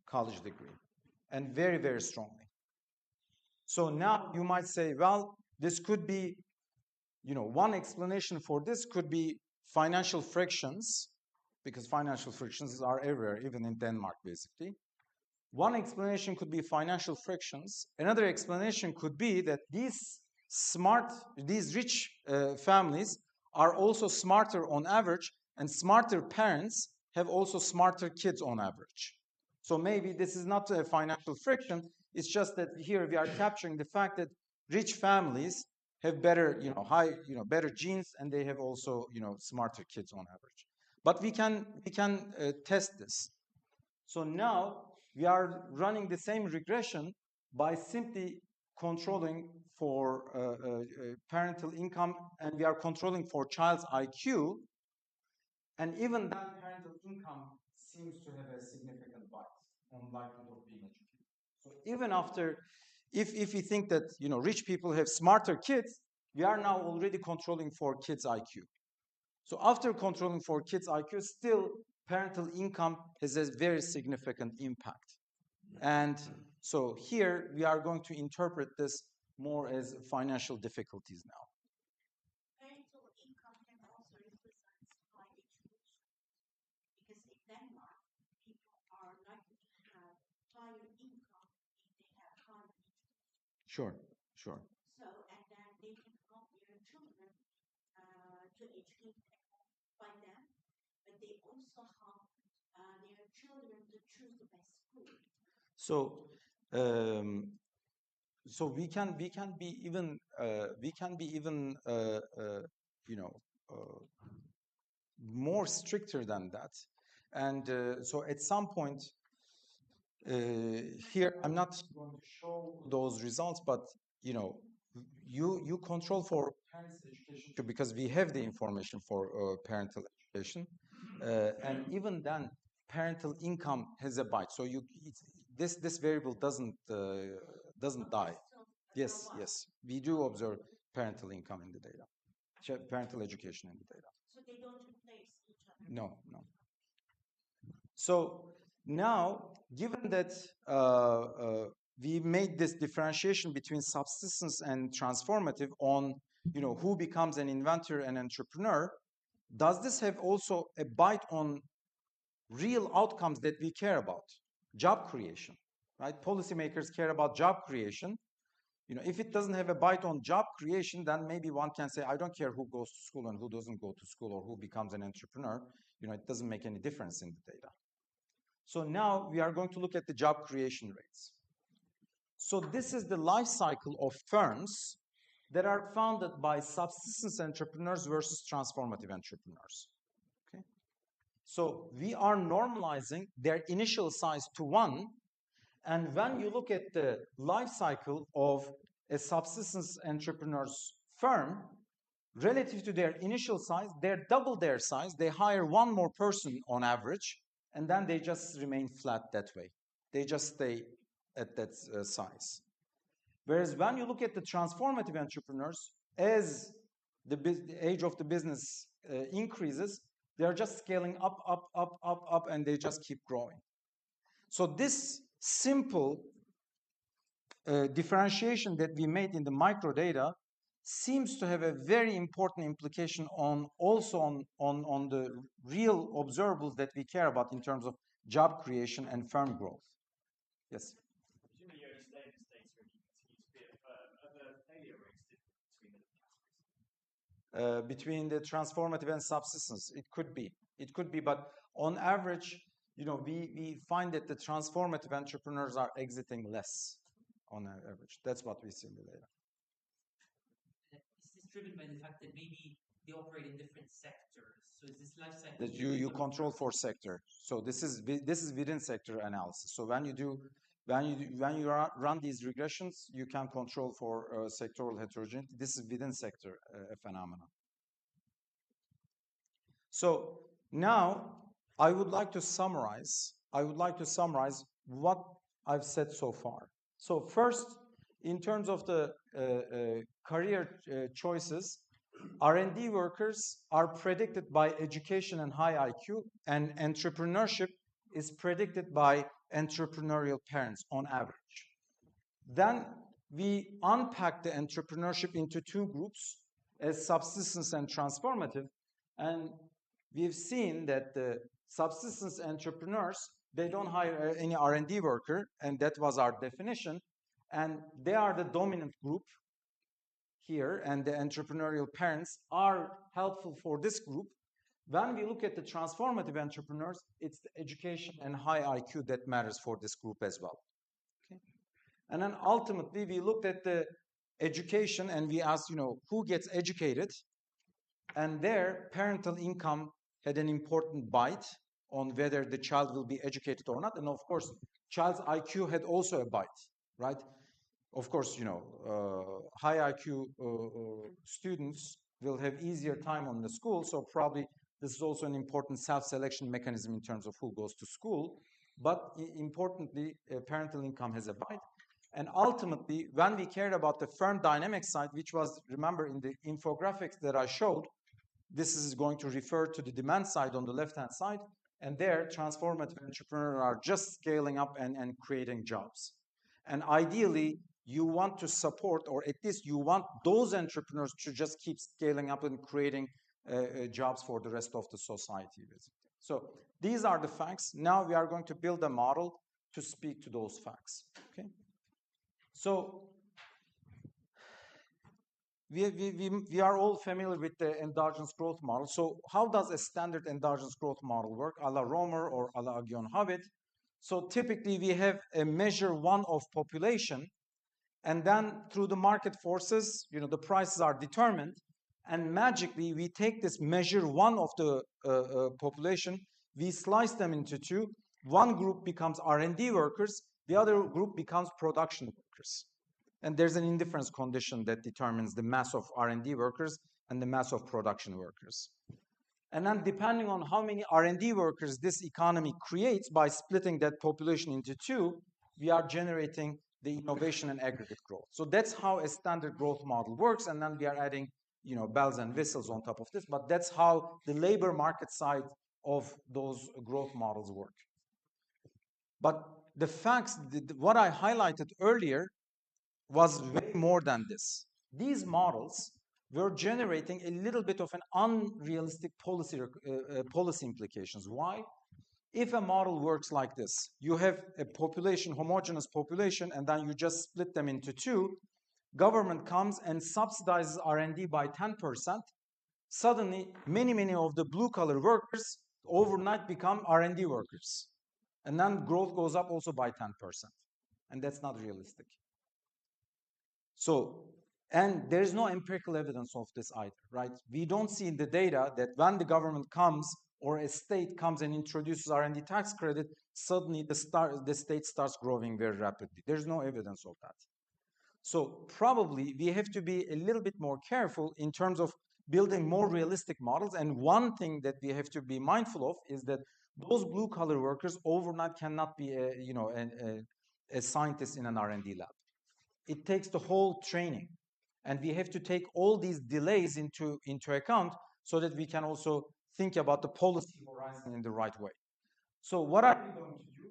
college degree, and very, very strongly. So now you might say, well, this could be, one explanation for this could be financial frictions, because financial frictions are everywhere, even in Denmark, basically. One explanation could be financial frictions. Another explanation could be that these rich families are also smarter on average, and smarter parents have also smarter kids on average. So maybe this is not a financial friction. It's just that here we are capturing the fact that rich families have better, better genes, and they have also, smarter kids on average. But we can test this. So now we are running the same regression by simply controlling for parental income, and we are controlling for child's IQ. And even that parental income seems to have a significant bite on likelihood of being educated. So even after, if we think that rich people have smarter kids, we are now already controlling for kids' IQ. So after controlling for kids' IQ, still parental income has a very significant impact. And so here we are going to interpret this more as financial difficulties now. Parental income can also represent high education, because in Denmark, people are likely to have higher income if they have higher education. Sure, sure. So, and then they can help their children to educate by them, but they also help their children to choose the best school. So, so we can be even more stricter than that, and so at some point here I'm not going to show those results, but you control for parents' education too, because we have the information for parental education, and even then parental income has a bite. So this variable doesn't die. Yes, yes, we do observe parental income in the data, parental education in the data. So they don't replace each other. No, no. So now, given that we made this differentiation between subsistence and transformative on who becomes an inventor and entrepreneur, does this have also a bite on real outcomes that we care about? Job creation, right? Policymakers care about job creation. If it doesn't have a bite on job creation, then maybe one can say, I don't care who goes to school and who doesn't go to school, or who becomes an entrepreneur. It doesn't make any difference in the data. So now we are going to look at the job creation rates. So this is the life cycle of firms that are founded by subsistence entrepreneurs versus transformative entrepreneurs. Okay? So we are normalizing their initial size to 1. And when you look at the life cycle of a subsistence entrepreneur's firm, relative to their initial size, they're double their size. They hire one more person on average, and then they just remain flat that way. They just stay at that size. Whereas when you look at the transformative entrepreneurs, as the age of the business increases, they're just scaling up, up, up, up, up, and they just keep growing. So this simple differentiation that we made in the microdata seems to have a very important implication on the real observables that we care about in terms of job creation and firm growth. Yes? Presumably you only stay in the states where you continue to be a firm. Are the failure rates different between the categories? Between the transformative and subsistence, it could be, but on average, we find that the transformative entrepreneurs are exiting less on average. That's what we see in the data. Is this driven by the fact that maybe they operate in different sectors? So is this life cycle that you control for sector? So this is within sector analysis. So when you run these regressions, you can control for sectoral heterogeneity. This is within sector phenomena. So now I would like to summarize what I've said so far. So first, in terms of the career choices, R&D workers are predicted by education and high IQ, and entrepreneurship is predicted by entrepreneurial parents on average. Then we unpack the entrepreneurship into 2 groups, as subsistence and transformative, and we've seen that the subsistence entrepreneurs, they don't hire any R&D worker, and that was our definition, and they are the dominant group here, and the entrepreneurial parents are helpful for this group. When we look at the transformative entrepreneurs, it's the education and high IQ that matters for this group as well. Okay? And then ultimately, we looked at the education and we asked, who gets educated? And there, parental income had an important bite on whether the child will be educated or not. And of course, child's IQ had also a bite, right? Of course, high IQ students will have easier time on the school, so probably This is also an important self-selection mechanism in terms of who goes to school. But importantly, parental income has a bite. And ultimately, when we cared about the firm dynamic side, which was, remember, in the infographics that I showed, this is going to refer to the demand side on the left-hand side. And there, transformative entrepreneurs are just scaling up and creating jobs. And ideally, you want to support, or at least you want those entrepreneurs to just keep scaling up and creating jobs for the rest of the society, basically. So these are the facts. Now we are going to build a model to speak to those facts. Okay. So we are all familiar with the endogenous growth model. So how does a standard endogenous growth model work, a la Romer or a la Agion-Howitt? So typically we have a measure one of population, and then through the market forces, the prices are determined, and magically we take this measure one of the population, we slice them into two. One group becomes R&D workers, the other group becomes production workers. And there's an indifference condition that determines the mass of R&D workers and the mass of production workers. And then depending on how many R&D workers this economy creates by splitting that population into two, we are generating the innovation and aggregate growth. So that's how a standard growth model works. And then we are adding, bells and whistles on top of this. But that's how the labor market side of those growth models work. But the facts, what I highlighted earlier, was way more than this. These models were generating a little bit of an unrealistic policy implications. Why? If a model works like this, you have a population, homogeneous population, and then you just split them into two, government comes and subsidizes R&D by 10%, suddenly many of the blue-collar workers overnight become R&D workers. And then growth goes up also by 10%. And that's not realistic. So, and there's no empirical evidence of this either, right? We don't see in the data that when the government comes or a state comes and introduces R&D tax credit, suddenly the state starts growing very rapidly. There's no evidence of that. So probably we have to be a little bit more careful in terms of building more realistic models. And one thing that we have to be mindful of is that those blue-collar workers overnight cannot be a scientist in an R&D lab. It takes the whole training, and we have to take all these delays into account so that we can also think about the policy horizon in the right way. So what are we going to do?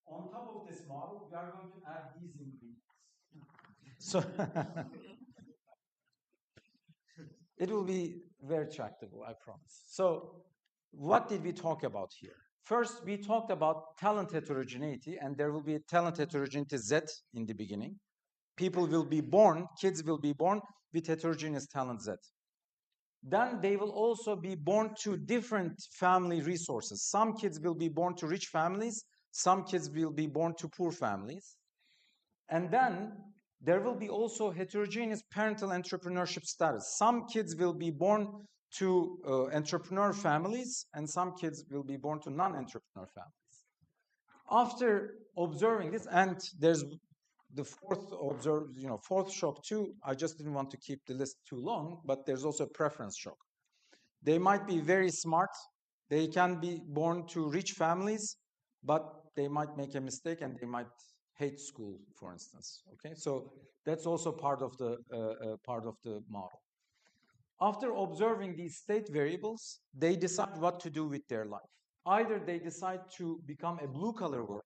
On top of this model, we are going to add these ingredients. So it will be very tractable, I promise. So what did we talk about here? First, we talked about talent heterogeneity, and there will be a talent heterogeneity Z in the beginning. People will be born, kids will be born with heterogeneous talent Z. Then they will also be born to different family resources. Some kids will be born to rich families, some kids will be born to poor families. And then there will be also heterogeneous parental entrepreneurship status. Some kids will be born to entrepreneur families, and some kids will be born to non-entrepreneur families. After observing this, and there's the fourth shock too, I just didn't want to keep the list too long, but there's also a preference shock. They might be very smart, they can be born to rich families, but they might make a mistake and they might hate school, for instance. Okay, so that's also part of the model. After observing these state variables, they decide what to do with their life. Either they decide to become a blue-collar worker,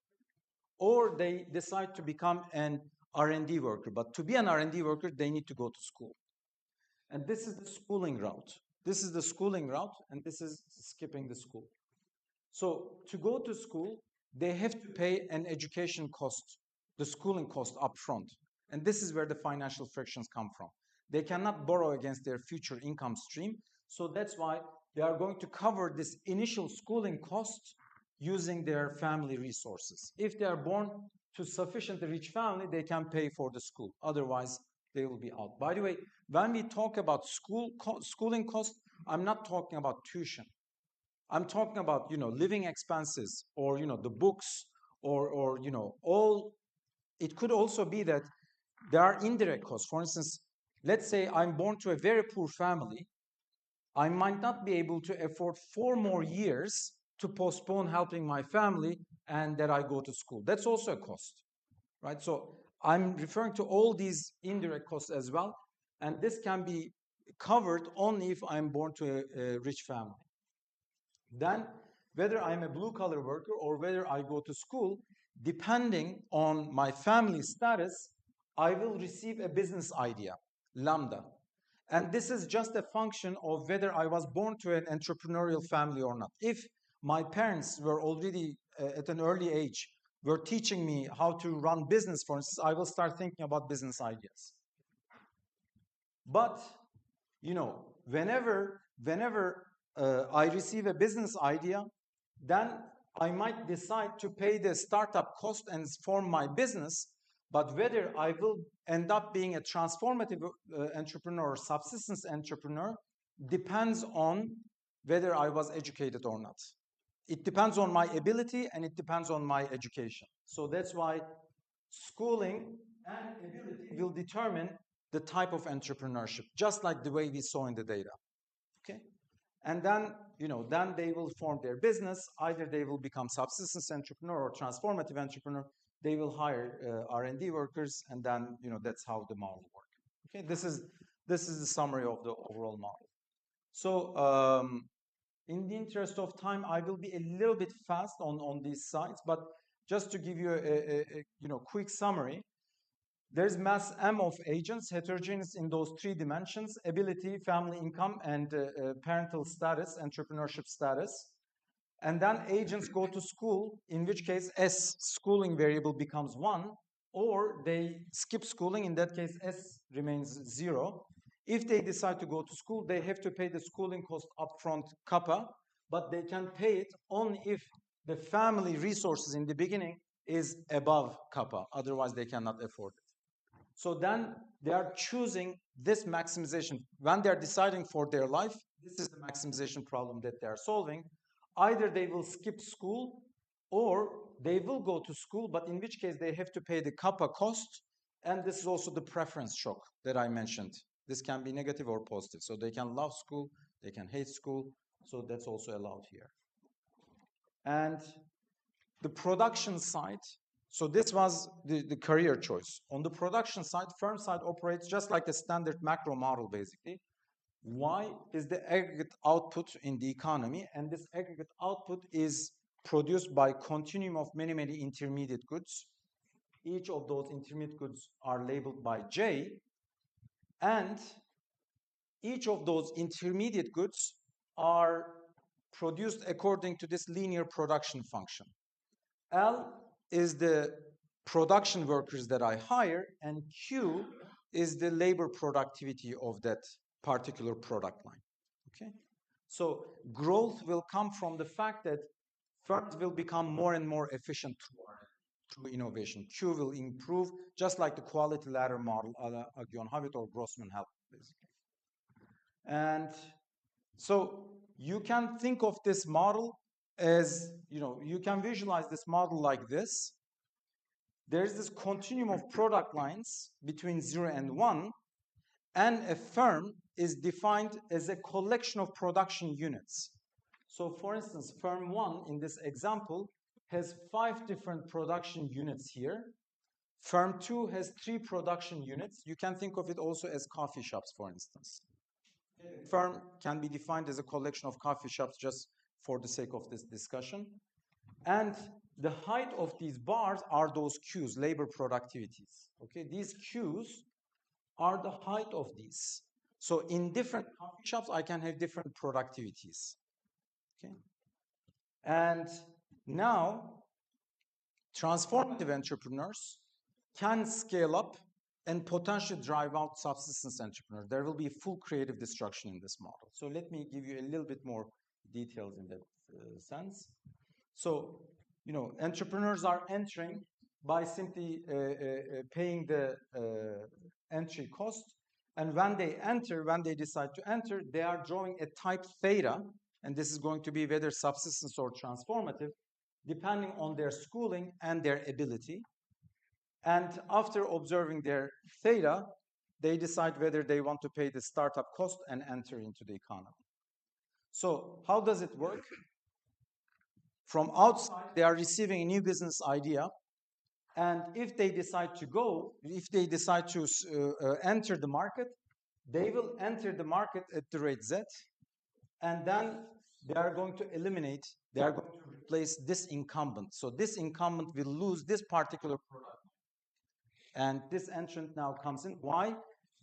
or they decide to become an R&D worker. But to be an R&D worker, they need to go to school. And this is the schooling route. This is the schooling route, and this is skipping the school. So to go to school, they have to pay an education cost, the schooling cost up front. And this is where the financial frictions come from. They cannot borrow against their future income stream. So that's why they are going to cover this initial schooling cost using their family resources. If they are born to sufficiently rich family, they can pay for the school. Otherwise, they will be out. By the way, when we talk about schooling cost, I'm not talking about tuition. I'm talking about, living expenses, or, the books, or all. It could also be that there are indirect costs. For instance, let's say I'm born to a very poor family. I might not be able to afford 4 more years to postpone helping my family and that I go to school. That's also a cost, right? So I'm referring to all these indirect costs as well, and this can be covered only if I'm born to a rich family. Then, whether I'm a blue-collar worker or whether I go to school, depending on my family status, I will receive a business idea, lambda. And this is just a function of whether I was born to an entrepreneurial family or not. If my parents were already at an early age, were teaching me how to run business, for instance, I will start thinking about business ideas. But, you know, whenever I receive a business idea, then I might decide to pay the startup cost and form my business. But whether I will end up being a transformative entrepreneur or subsistence entrepreneur depends on whether I was educated or not. It depends on my ability and it depends on my education. So that's why schooling and ability will determine the type of entrepreneurship, just like the way we saw in the data. Okay? And then, you know, then they will form their business. Either they will become subsistence entrepreneur or transformative entrepreneur. They will hire R&D workers, and then, you know, that's how the model works. Okay, this is the summary of the overall model. So, in the interest of time, I will be a little bit fast on these slides, but just to give you a quick summary. There's mass M of agents, heterogeneous in those 3 dimensions: ability, family income, and parental status, entrepreneurship status. And then agents go to school, in which case S, schooling variable, becomes 1, or they skip schooling, in that case S remains 0. If they decide to go to school, they have to pay the schooling cost upfront, kappa, but they can pay it only if the family resources in the beginning is above kappa, otherwise they cannot afford it. So then they are choosing this maximization. When they are deciding for their life, this is the maximization problem that they are solving. Either they will skip school or they will go to school, but in which case they have to pay the kappa cost. And this is also the preference shock that I mentioned. This can be negative or positive. So they can love school, they can hate school. So that's also allowed here. And the production side, so this was the career choice. On the production side, firm side operates just like a standard macro model, basically. Y is the aggregate output in the economy, and this aggregate output is produced by continuum of many, many intermediate goods. Each of those intermediate goods are labeled by J, and each of those intermediate goods are produced according to this linear production function. L is the production workers that I hire, and Q is the labor productivity of that particular product line. Okay? So growth will come from the fact that firms will become more and more efficient through innovation. Q will improve, just like the quality ladder model, Agyon-Havitt or Grossman-Help, basically. And so you can think of this model as, you can visualize this model like this. There's this continuum of product lines between 0 and 1, and a firm is defined as a collection of production units. So for instance, firm 1 in this example has 5 different production units here. Firm 2 has 3 production units. You can think of it also as coffee shops, for instance. Firm can be defined as a collection of coffee shops, just for the sake of this discussion. And the height of these bars are those Qs, labor productivities. Okay, these Qs are the height of these. So in different coffee shops, I can have different productivities. Okay, and now transformative entrepreneurs can scale up and potentially drive out subsistence entrepreneurs. There will be full creative destruction in this model. So let me give you a little bit more details in that sense. So, entrepreneurs are entering by simply paying the entry cost. And when they decide to enter, they are drawing a type theta. And this is going to be whether subsistence or transformative, depending on their schooling and their ability. And after observing their theta, they decide whether they want to pay the startup cost and enter into the economy. So how does it work? From outside, they are receiving a new business idea. And if they decide to enter the market, they will enter the market at the rate Z. And then they are going to replace this incumbent. So this incumbent will lose this particular product. And this entrant now comes in. Why?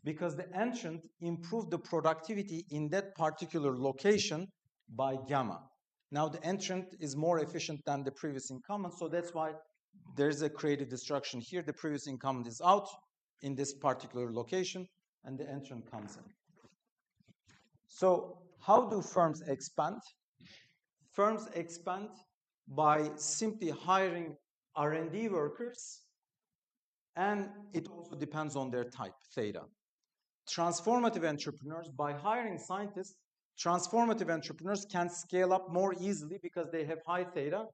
Because the entrant improved the productivity in that particular location by gamma. Now the entrant is more efficient than the previous incumbent, so that's why there's a creative destruction here. The previous incumbent is out in this particular location, and the entrant comes in. So how do firms expand? Firms expand by simply hiring R&D workers, and it also depends on their type, theta. Transformative entrepreneurs, by hiring scientists, transformative entrepreneurs can scale up more easily because they have high theta,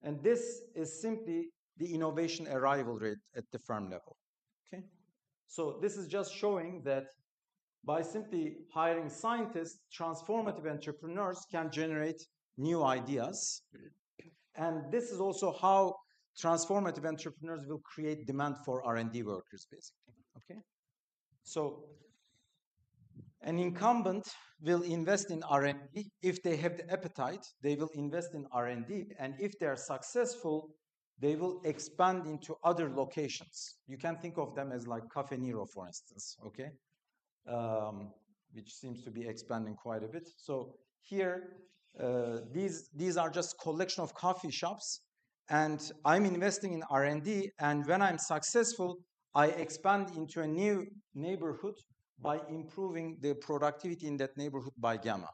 and this is simply the innovation arrival rate at the firm level. Okay, so this is just showing that by simply hiring scientists, transformative entrepreneurs can generate new ideas, and this is also how transformative entrepreneurs will create demand for R&D workers, basically. Okay, so an incumbent will invest in R&D. If they have the appetite, they will invest in R&D, and if they are successful, they will expand into other locations. You can think of them as like Cafe Nero, for instance, okay? Which seems to be expanding quite a bit. So here, these are just collection of coffee shops, and I'm investing in R&D, and when I'm successful, I expand into a new neighborhood by improving the productivity in that neighborhood by gamma.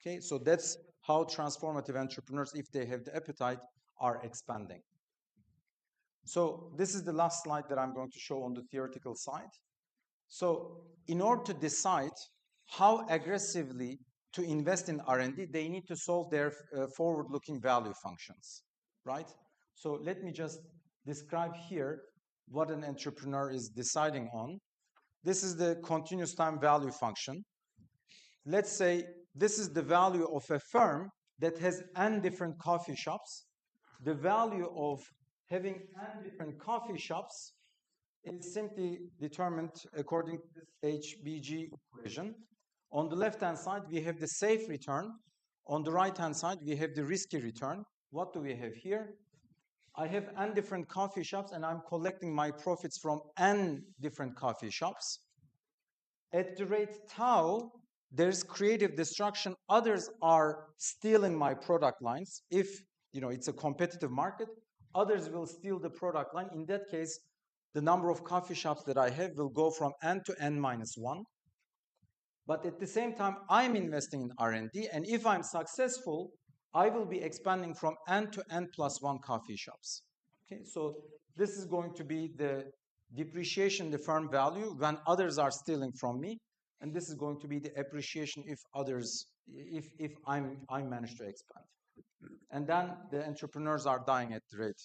Okay, so that's how transformative entrepreneurs, if they have the appetite, are expanding. So this is the last slide that I'm going to show on the theoretical side. So in order to decide how aggressively to invest in R&D, they need to solve their forward-looking value functions, right? So let me just describe here what an entrepreneur is deciding on. This is the continuous time value function. Let's say this is the value of a firm that has n different coffee shops. The value of having n different coffee shops is simply determined according to this HBG equation. On the left-hand side, we have the safe return. On the right-hand side, we have the risky return. What do we have here? I have n different coffee shops, and I'm collecting my profits from n different coffee shops. At the rate tau, there's creative destruction. Others are stealing my product lines. If it's a competitive market, others will steal the product line. In that case, the number of coffee shops that I have will go from n to n minus 1. But at the same time, I'm investing in R&D, and if I'm successful, I will be expanding from n to n plus 1 coffee shops. Okay, so this is going to be the depreciation, the firm value, when others are stealing from me, and this is going to be the appreciation if I manage to expand. And then the entrepreneurs are dying at the rate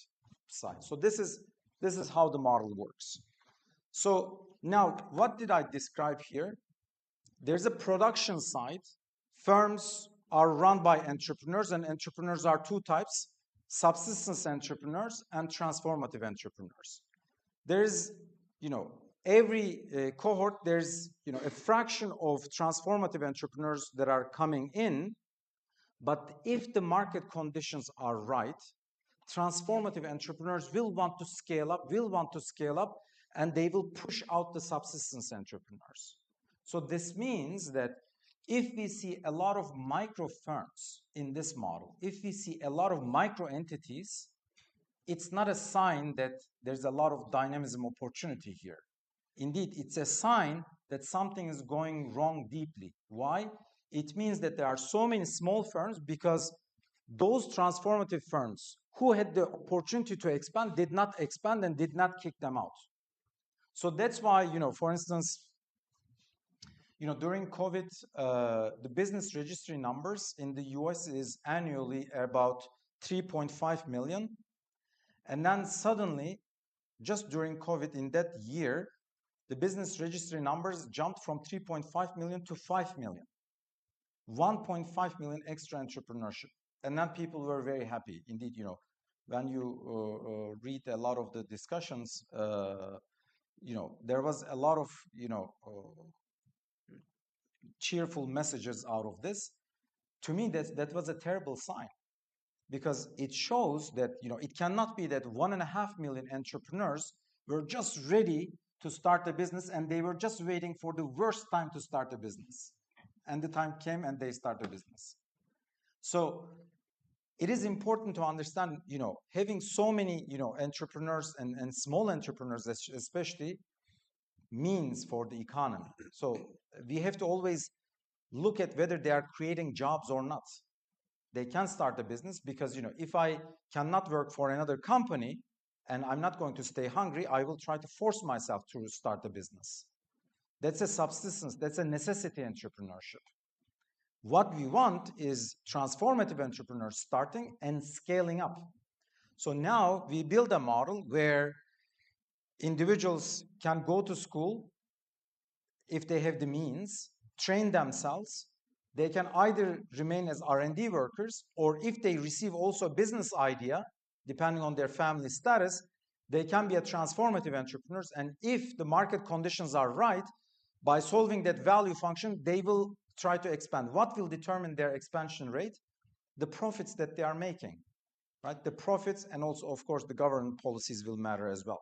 side. So this is how the model works. So now, what did I describe here? There's a production side. Firms are run by entrepreneurs, and entrepreneurs are two types: subsistence entrepreneurs and transformative entrepreneurs. There's, every cohort, there's, a fraction of transformative entrepreneurs that are coming in, but if the market conditions are right, transformative entrepreneurs will want to scale up, and they will push out the subsistence entrepreneurs. So this means that if we see a lot of micro firms in this model, if we see a lot of micro entities, it's not a sign that there's a lot of dynamism opportunity here. Indeed, it's a sign that something is going wrong deeply. Why? It means that there are so many small firms because those transformative firms who had the opportunity to expand did not expand and did not kick them out. So that's why, for instance, during COVID, the business registry numbers in the US is annually about 3.5 million. And then suddenly, just during COVID in that year, the business registry numbers jumped from 3.5 million to 5 million. 1.5 million extra entrepreneurship. And then people were very happy. Indeed, you know, when you read a lot of the discussions, you know, there was a lot of, you know, cheerful messages out of this. To me, that was a terrible sign, because it shows that, you know, it cannot be that 1.5 million entrepreneurs were just ready to start a business and they were just waiting for the worst time to start a business. And the time came and they started a business. So it is important to understand, you know, having so many, you know, entrepreneurs and small entrepreneurs especially means for the economy. So we have to always look at whether they are creating jobs or not. They can start a business because, you know, if I cannot work for another company and I'm not going to stay hungry, I will try to force myself to start a business. That's a subsistence, that's a necessity entrepreneurship. What we want is transformative entrepreneurs starting and scaling up. So now we build a model where individuals can go to school if they have the means, train themselves. They can either remain as R&D workers, or if they receive also a business idea, depending on their family status, they can be a transformative entrepreneurs. And if the market conditions are right, by solving that value function, they will try to expand. What will determine their expansion rate? The profits that they are making, right? The profits, and also, of course, the government policies will matter as well.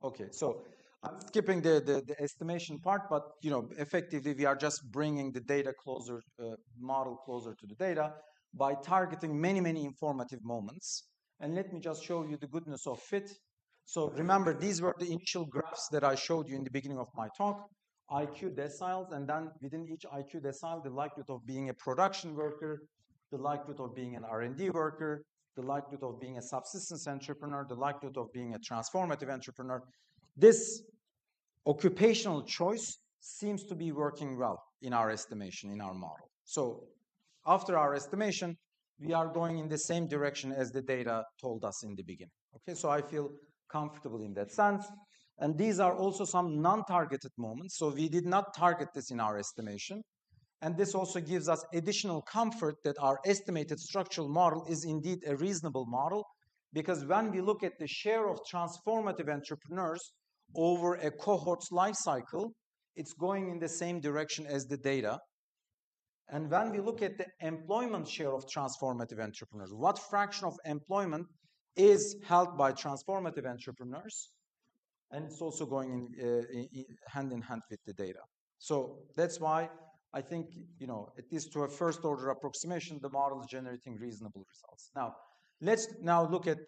Okay, so I'm skipping the estimation part, but, you know, effectively we are just bringing the data closer, model closer to the data by targeting many informative moments. And let me just show you the goodness of fit. So remember, these were the initial graphs that I showed you in the beginning of my talk, IQ deciles, and then within each IQ decile, the likelihood of being a production worker, the likelihood of being an R&D worker, the likelihood of being a subsistence entrepreneur, the likelihood of being a transformative entrepreneur. This occupational choice seems to be working well in our estimation, in our model. So after our estimation, we are going in the same direction as the data told us in the beginning. Okay, so I feel comfortable in that sense. And these are also some non-targeted moments. So we did not target this in our estimation. And this also gives us additional comfort that our estimated structural model is indeed a reasonable model, because when we look at the share of transformative entrepreneurs over a cohort's life cycle, it's going in the same direction as the data. And when we look at the employment share of transformative entrepreneurs, what fraction of employment is held by transformative entrepreneurs, and it's also going in hand with the data. So that's why I think, you know, at least to a first order approximation, the model is generating reasonable results. Now, let's now look at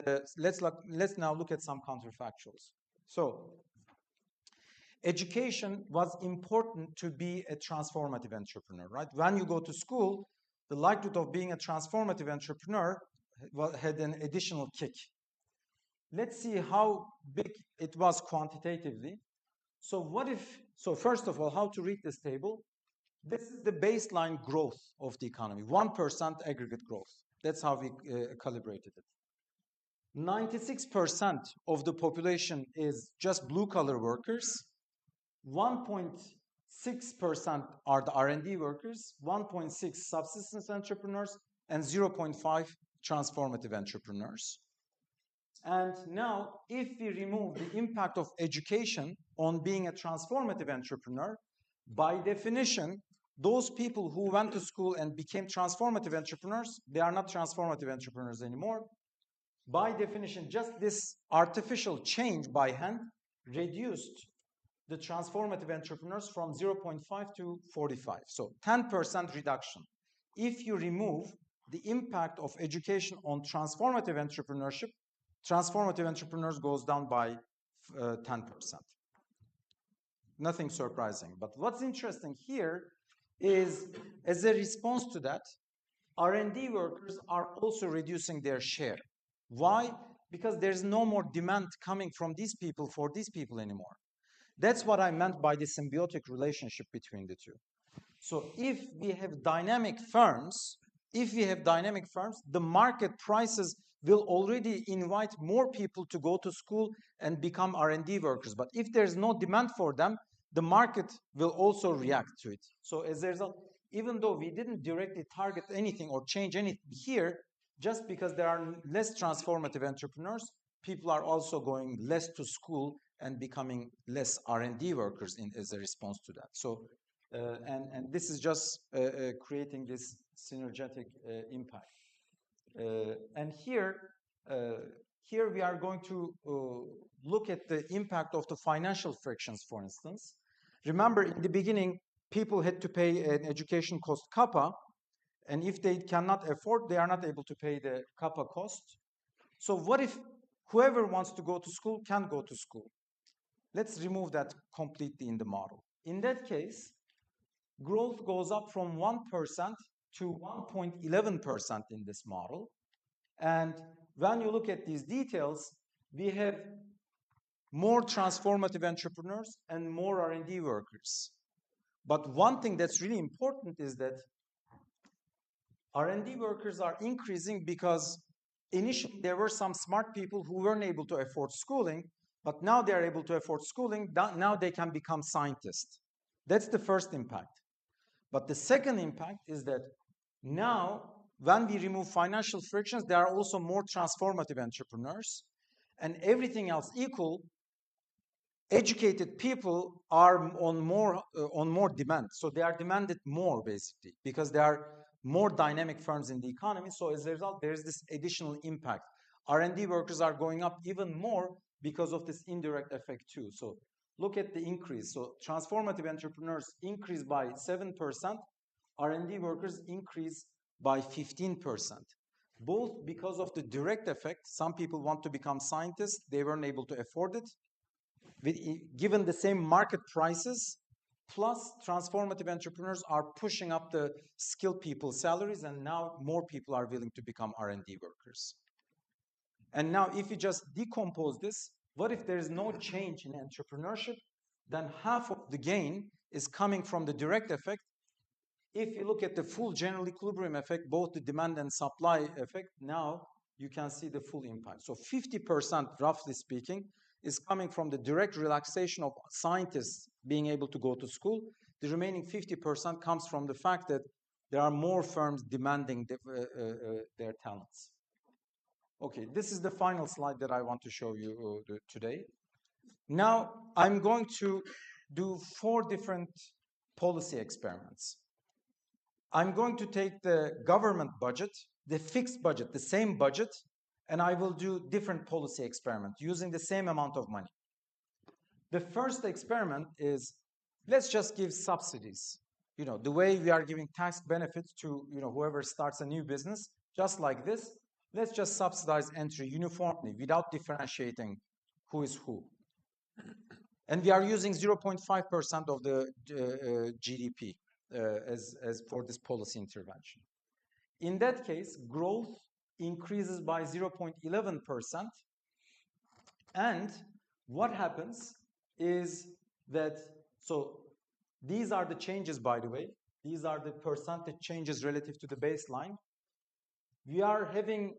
some counterfactuals. So education was important to be a transformative entrepreneur, right? When you go to school, the likelihood of being a transformative entrepreneur had an additional kick. Let's see how big it was quantitatively. So first of all, how to read this table? This is the baseline growth of the economy, 1% aggregate growth. That's how we calibrated it. 96% of the population is just blue-collar workers. 1.6% are the R&D workers, 1.6 subsistence entrepreneurs, and 0.5 transformative entrepreneurs. And now, if we remove the impact of education on being a transformative entrepreneur, by definition, those people who went to school and became transformative entrepreneurs, they are not transformative entrepreneurs anymore. By definition, just this artificial change by hand reduced the transformative entrepreneurs from 0.5 to 45. So 10% reduction. If you remove the impact of education on transformative entrepreneurship, transformative entrepreneurs goes down by 10%. Nothing surprising. But what's interesting here is, as a response to that, R&D workers are also reducing their share. Why? Because there's no more demand coming from these people for these people anymore. That's what I meant by the symbiotic relationship between the two. So if we have dynamic firms, the market prices will already invite more people to go to school and become R&D workers. But if there's no demand for them, the market will also react to it. So as a result, even though we didn't directly target anything or change anything here, just because there are less transformative entrepreneurs, people are also going less to school and becoming less R&D workers as a response to that. So, and this is just creating this synergetic impact. And here we are going to look at the impact of the financial frictions, for instance. Remember, in the beginning, people had to pay an education cost kappa, and if they cannot afford, they are not able to pay the kappa cost. So what if whoever wants to go to school can go to school? Let's remove that completely in the model. In that case, growth goes up from 1% to 1.11% in this model. And when you look at these details, we have more transformative entrepreneurs and more R&D workers. But one thing that's really important is that R&D workers are increasing because initially there were some smart people who weren't able to afford schooling, but now they are able to afford schooling. Now they can become scientists. That's the first impact. But the second impact is that now, when we remove financial frictions, there are also more transformative entrepreneurs. And everything else equal, educated people are on more demand. So they are demanded more, basically, because there are more dynamic firms in the economy. So as a result, there is this additional impact. R&D workers are going up even more because of this indirect effect too. So look at the increase. So transformative entrepreneurs increase by 7%. R&D workers increase by 15%. Both because of the direct effect. Some people want to become scientists. They weren't able to afford it. Given the same market prices, plus transformative entrepreneurs are pushing up the skilled people's salaries, and now more people are willing to become R&D workers. And now if you just decompose this, what if there is no change in entrepreneurship? Then half of the gain is coming from the direct effect. If you look at the full general equilibrium effect, both the demand and supply effect, now you can see the full impact. So 50%, roughly speaking, is coming from the direct relaxation of scientists being able to go to school. The remaining 50% comes from the fact that there are more firms demanding their talents. Okay, this is the final slide that I want to show you today. Now, I'm going to do 4 different policy experiments. I'm going to take the government budget, the fixed budget, the same budget, and I will do different policy experiment using the same amount of money. The first experiment is, let's just give subsidies. You know, the way we are giving tax benefits to, whoever starts a new business, just like this, let's just subsidize entry uniformly without differentiating who is who. And we are using 0.5% of the GDP as for this policy intervention. In that case, growth increases by 0.11%. And what happens is that, so these are the changes, by the way. These are the percentage changes relative to the baseline. We are having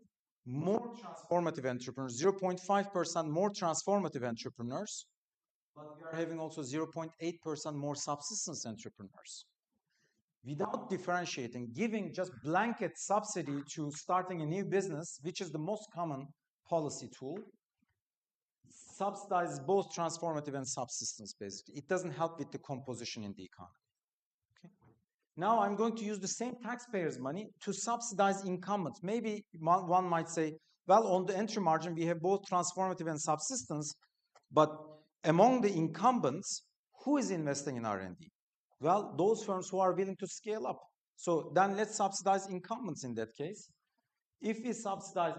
more transformative entrepreneurs, 0.5% more transformative entrepreneurs, but we are having also 0.8% more subsistence entrepreneurs. Without differentiating, giving just blanket subsidy to starting a new business, which is the most common policy tool, subsidizes both transformative and subsistence, basically. It doesn't help with the composition in the economy. Okay. Now I'm going to use the same taxpayers' money to subsidize incumbents. Maybe one might say, well, on the entry margin, we have both transformative and subsistence, but among the incumbents, who is investing in R&D? Well, those firms who are willing to scale up. So then let's subsidize incumbents in that case. If we subsidize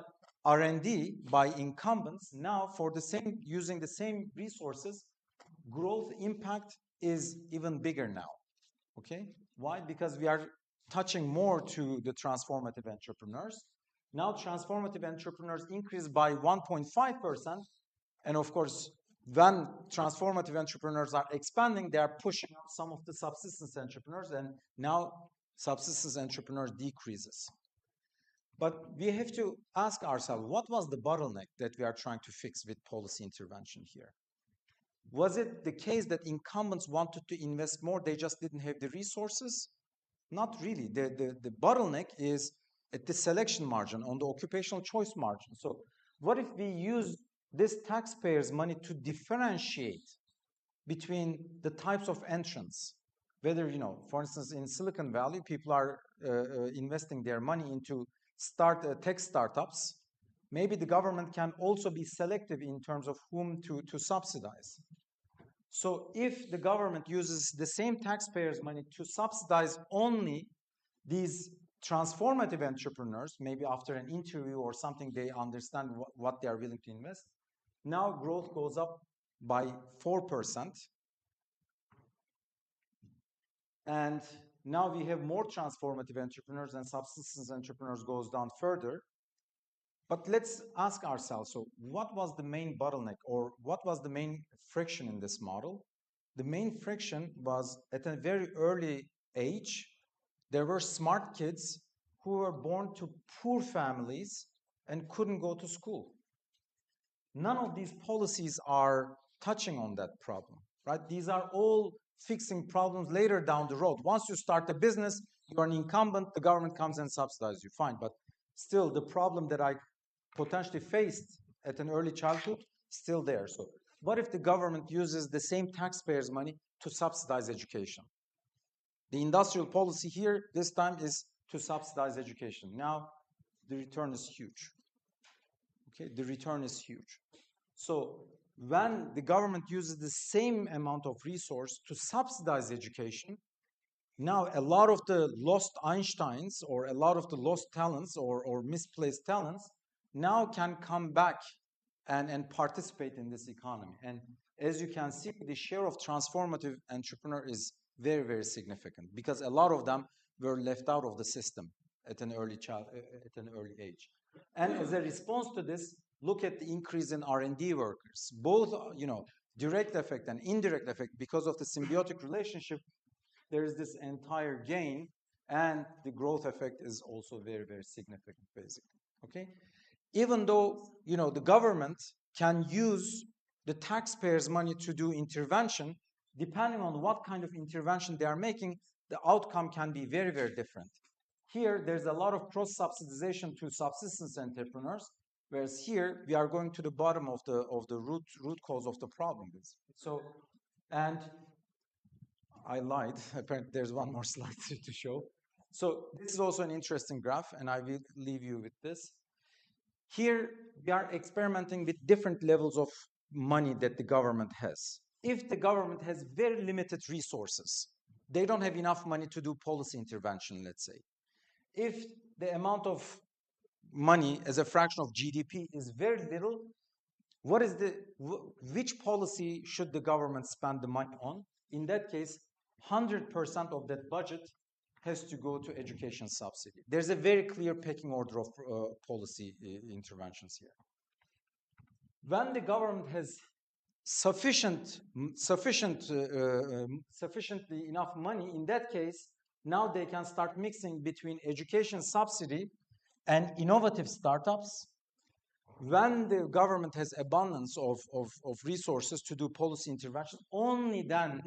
R&D by incumbents, now for the same, using the same resources, growth impact is even bigger now. Okay? Why? Because we are touching more to the transformative entrepreneurs. Now transformative entrepreneurs increase by 1.5%, and of course, when transformative entrepreneurs are expanding, they are pushing up some of the subsistence entrepreneurs, and now subsistence entrepreneurs decreases. But we have to ask ourselves, what was the bottleneck that we are trying to fix with policy intervention here? Was it the case that incumbents wanted to invest more, they just didn't have the resources? Not really. The bottleneck is at the selection margin, on the occupational choice margin. So what if we use this taxpayers' money to differentiate between the types of entrants? Whether, for instance, in Silicon Valley, people are investing their money into tech startups. Maybe the government can also be selective in terms of whom to subsidize. So if the government uses the same taxpayers' money to subsidize only these transformative entrepreneurs, maybe after an interview or something, they understand what they are willing to invest. Now growth goes up by 4%. And now we have more transformative entrepreneurs, and subsistence entrepreneurs goes down further. But let's ask ourselves, so what was the main bottleneck, or what was the main friction in this model? The main friction was at a very early age, there were smart kids who were born to poor families and couldn't go to school. None of these policies are touching on that problem, right? These are all fixing problems later down the road. Once you start a business, you're an incumbent, the government comes and subsidizes you, fine. But still, the problem that I potentially faced at an early childhood, still there. So what if the government uses the same taxpayers' money to subsidize education? The industrial policy here this time is to subsidize education. Now, the return is huge. Okay, the return is huge. So when the government uses the same amount of resource to subsidize education, now a lot of the lost Einsteins or a lot of the lost talents or misplaced talents now can come back and participate in this economy. And as you can see, the share of transformative entrepreneur is very, very significant because a lot of them were left out of the system at an early age. And as a response to this, look at the increase in R&D workers, both, direct effect and indirect effect. Because of the symbiotic relationship, there is this entire gain, and the growth effect is also very, very significant, basically. Okay, even though the government can use the taxpayers' money to do intervention, depending on what kind of intervention they are making, the outcome can be very, very different. Here, there's a lot of cross-subsidization to subsistence entrepreneurs, whereas here we are going to the bottom of the root cause of the problem. So, and I lied. Apparently, there's one more slide to show. So this is also an interesting graph, and I will leave you with this. Here, we are experimenting with different levels of money that the government has. If the government has very limited resources, they don't have enough money to do policy intervention, let's say. If the amount of money as a fraction of GDP is very little, which policy should the government spend the money on? In that case, 100% of that budget has to go to education subsidy. There's a very clear pecking order of policy interventions here. When the government has sufficiently enough money, in that case, now they can start mixing between education subsidy and innovative startups. When the government has abundance of resources to do policy intervention, only then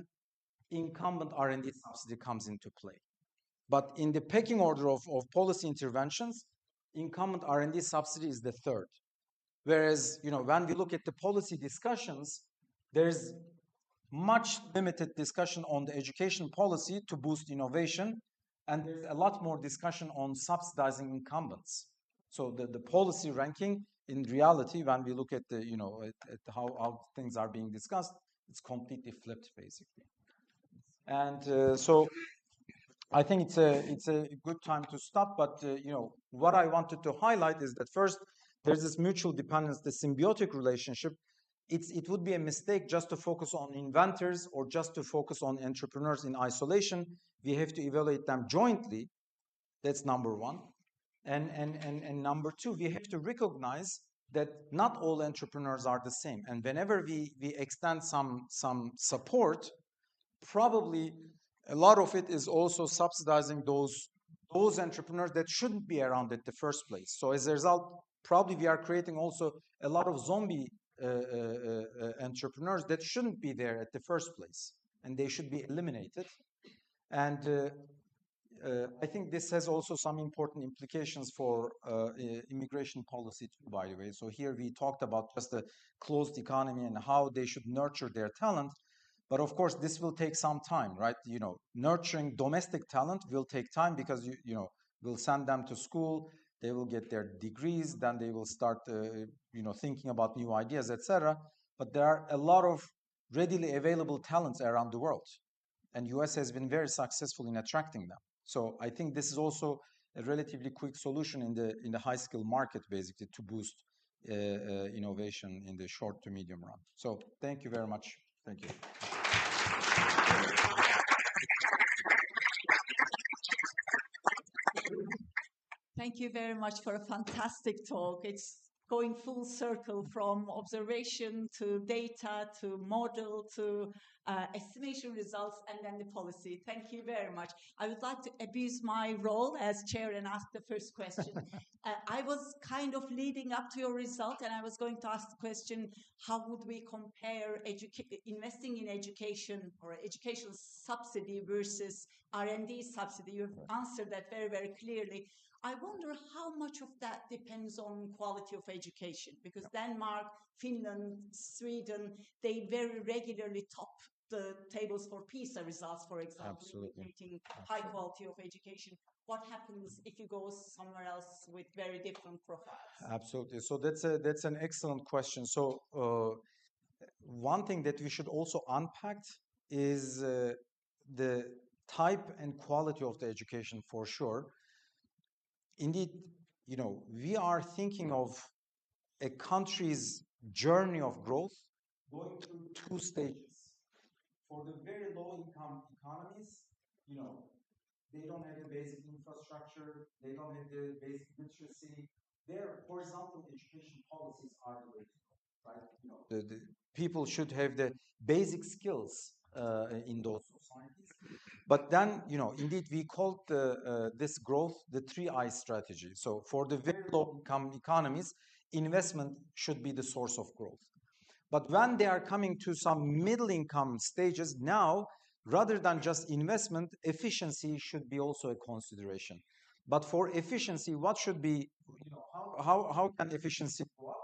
incumbent R&D subsidy comes into play. But in the pecking order of policy interventions, incumbent R&D subsidy is the third. Whereas, when we look at the policy discussions, there's much limited discussion on the education policy to boost innovation, and there's a lot more discussion on subsidizing incumbents. So the policy ranking, in reality, when we look at the at how things are being discussed, it's completely flipped, basically. And so I think it's a good time to stop. But what I wanted to highlight is that first, there's this mutual dependence, the symbiotic relationship. It would be a mistake just to focus on inventors or just to focus on entrepreneurs in isolation. We have to evaluate them jointly. That's number one. And number two, we have to recognize that not all entrepreneurs are the same. And whenever we extend some support, probably a lot of it is also subsidizing those entrepreneurs that shouldn't be around at the first place. So as a result, probably we are creating also a lot of zombie entrepreneurs that shouldn't be there at the first place, and they should be eliminated. And I think this has also some important implications for immigration policy too, by the way. So here we talked about just the closed economy and how they should nurture their talent. But of course, this will take some time, right? You know, nurturing domestic talent will take time because we'll send them to school, they will get their degrees, then they will start, thinking about new ideas, etc. But there are a lot of readily available talents around the world, and US has been very successful in attracting them. So I think this is also a relatively quick solution in the high skill market, basically, to boost innovation in the short to medium run. So thank you very much. Thank you. Thank you very much for a fantastic talk. It's going full circle from observation to data to model to estimation results and then the policy. Thank you very much. I would like to abuse my role as chair and ask the first question. I was kind of leading up to your result, and I was going to ask the question, how would we compare investing in education or educational subsidy versus R&D subsidy? You've answered that very, very clearly. I wonder how much of that depends on quality of education, because Denmark, Finland, Sweden, they very regularly top the tables for PISA results, for example, Absolutely. indicating high quality of education. What happens if you go somewhere else with very different profiles? Absolutely. So that's an excellent question. So one thing that we should also unpack is the type and quality of the education, for sure. Indeed, we are thinking of a country's journey of growth going through two stages. For the very low-income economies, they don't have the basic infrastructure, they don't have the basic literacy. Their horizontal education policies are the way to go, right? The people should have the basic skills in those societies. But then, indeed, we called this growth the 3I strategy. So for the very low-income economies, investment should be the source of growth. But when they are coming to some middle-income stages, now, rather than just investment, efficiency should be also a consideration. But for efficiency, what should be, how can efficiency go up?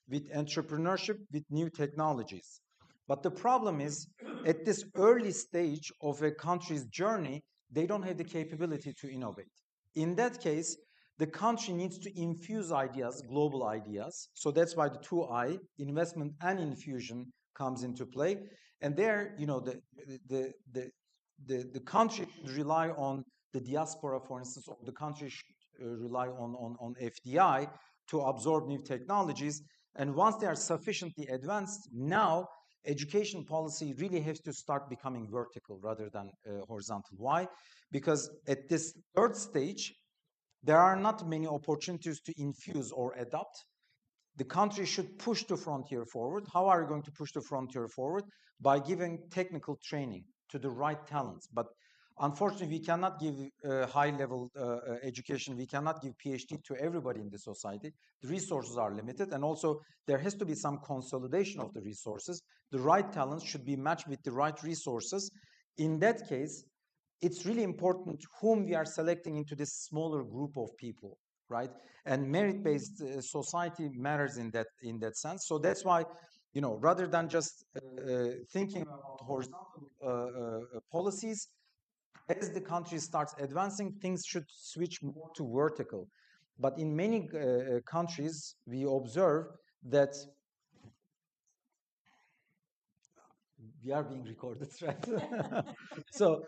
With entrepreneurship, with new technologies. But the problem is, at this early stage of a country's journey, they don't have the capability to innovate. In that case, the country needs to infuse ideas, global ideas. So that's why the 2I, investment and infusion, comes into play. And there, the country should rely on the diaspora, for instance, or the country should rely on FDI to absorb new technologies. And once they are sufficiently advanced, now education policy really has to start becoming vertical rather than horizontal. Why? Because at this third stage, there are not many opportunities to infuse or adopt. The country should push the frontier forward. How are you going to push the frontier forward? By giving technical training to the right talents. But unfortunately, we cannot give high-level education. We cannot give PhD to everybody in the society. The resources are limited. And also, there has to be some consolidation of the resources. The right talents should be matched with the right resources. In that case, it's really important whom we are selecting into this smaller group of people, right? And merit-based society matters in that sense. So that's why, rather than just thinking about horizontal policies, as the country starts advancing, things should switch more to vertical. But in many countries, we observe that we are being recorded, right? So,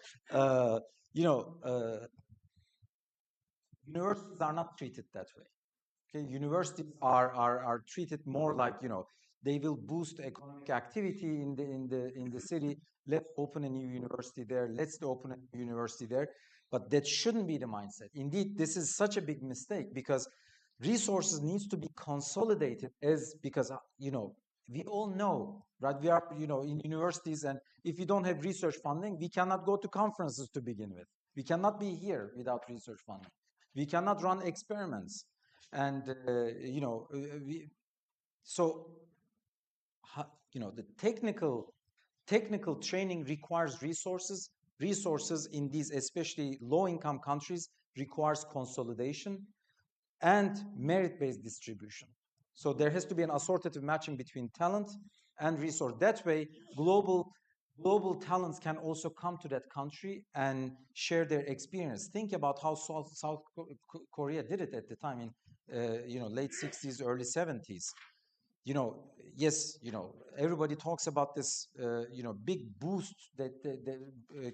universities are not treated that way. Okay, universities are treated more like, they will boost economic activity in the city. Let's open a new university there. Let's open a new university there. But that shouldn't be the mindset. Indeed, this is such a big mistake because resources needs to be consolidated because we all know, right? We are, in universities, and if we don't have research funding, we cannot go to conferences to begin with. We cannot be here without research funding. We cannot run experiments. And, the technical training requires resources. resources in these especially low-income countries requires consolidation and merit-based distribution. So there has to be an assortative matching between talent and resource. That way, global talents can also come to that country and share their experience. Think about how South Korea did it at the time in late 60s, early 70s. Yes, everybody talks about this, big boost that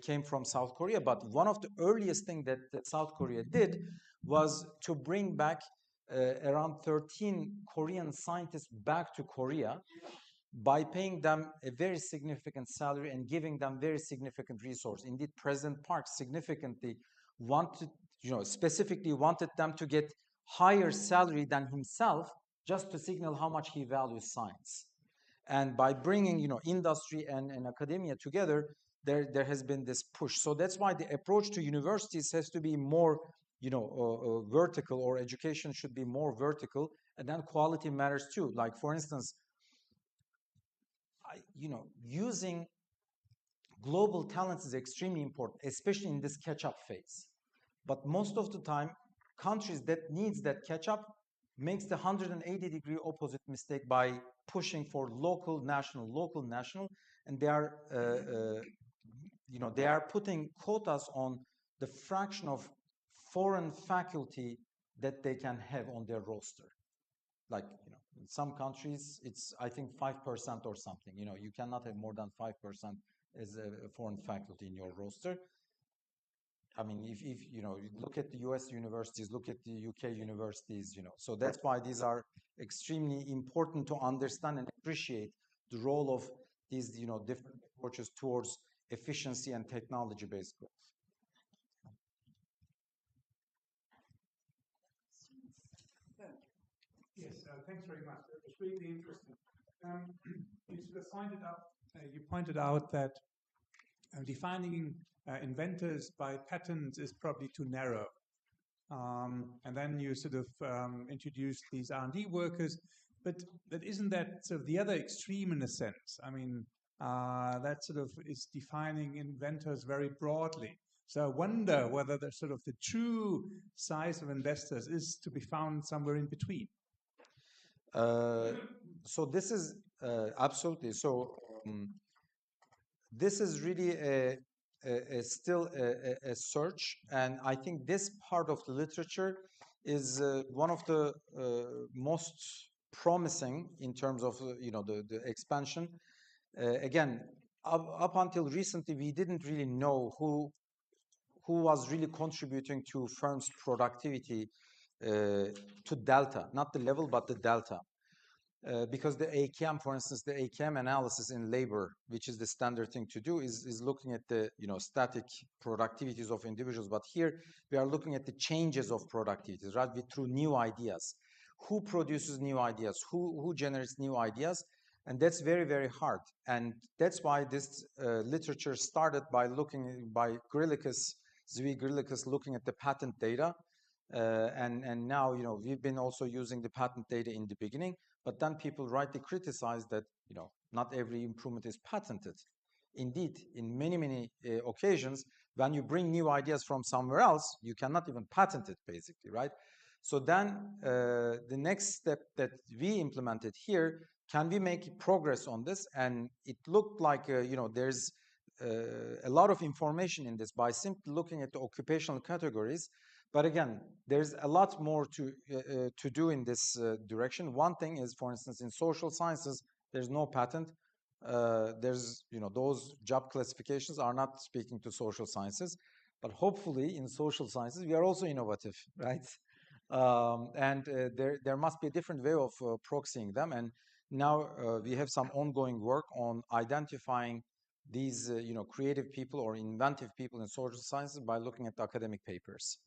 came from South Korea. But one of the earliest things that South Korea did was to bring back around 13 Korean scientists back to Korea by paying them a very significant salary and giving them very significant resource. Indeed, President Park specifically wanted them to get higher salary than himself, just to signal how much he values science. And by bringing, industry and academia together, there has been this push. So that's why the approach to universities has to be more, vertical, or education should be more vertical, and then quality matters too. Like, for instance, using global talents is extremely important, especially in this catch-up phase. But most of the time, countries that needs that catch-up makes the 180-degree opposite mistake by pushing for local, national, and they are putting quotas on the fraction of foreign faculty that they can have on their roster. Like, in some countries, it's, I think, 5% or something. You cannot have more than 5% as a foreign faculty in your roster. I mean, if you look at the US universities, look at the UK universities, so that's why these are extremely important to understand and appreciate the role of these, different approaches towards efficiency and technology-based growth. Yes, thanks very much. That was really interesting. You sort of pointed out that defining inventors by patents is probably too narrow. And then you sort of introduced these R&D workers, but isn't that sort of the other extreme in a sense? I mean, that sort of is defining inventors very broadly. So I wonder whether the sort of the true size of investors is to be found somewhere in between. So this is absolutely so. This is really still a search, and I think this part of the literature is one of the most promising in terms of the expansion. Again, up until recently, we didn't really know who was really contributing to firms' productivity to delta, not the level, but the delta. Because the AKM, for instance, the AKM analysis in labor, which is the standard thing to do, is looking at the static productivities of individuals. But here we are looking at the changes of productivities, right? Through new ideas. Who produces new ideas? Who generates new ideas? And that's very, very hard. And that's why this literature started by Zvi Grillikus looking at the patent data. And now, we've been also using the patent data in the beginning, but then people rightly criticize that, not every improvement is patented. Indeed, in many, many occasions, when you bring new ideas from somewhere else, you cannot even patent it, basically, right? So then the next step that we implemented here, can we make progress on this? And it looked like, there's a lot of information in this by simply looking at the occupational categories. But again, there's a lot more to do in this direction. One thing is, for instance, in social sciences, there's no patent. There's, those job classifications are not speaking to social sciences. But hopefully, in social sciences, we are also innovative, right? And there must be a different way of proxying them. And now we have some ongoing work on identifying these, creative people or inventive people in social sciences by looking at the academic papers.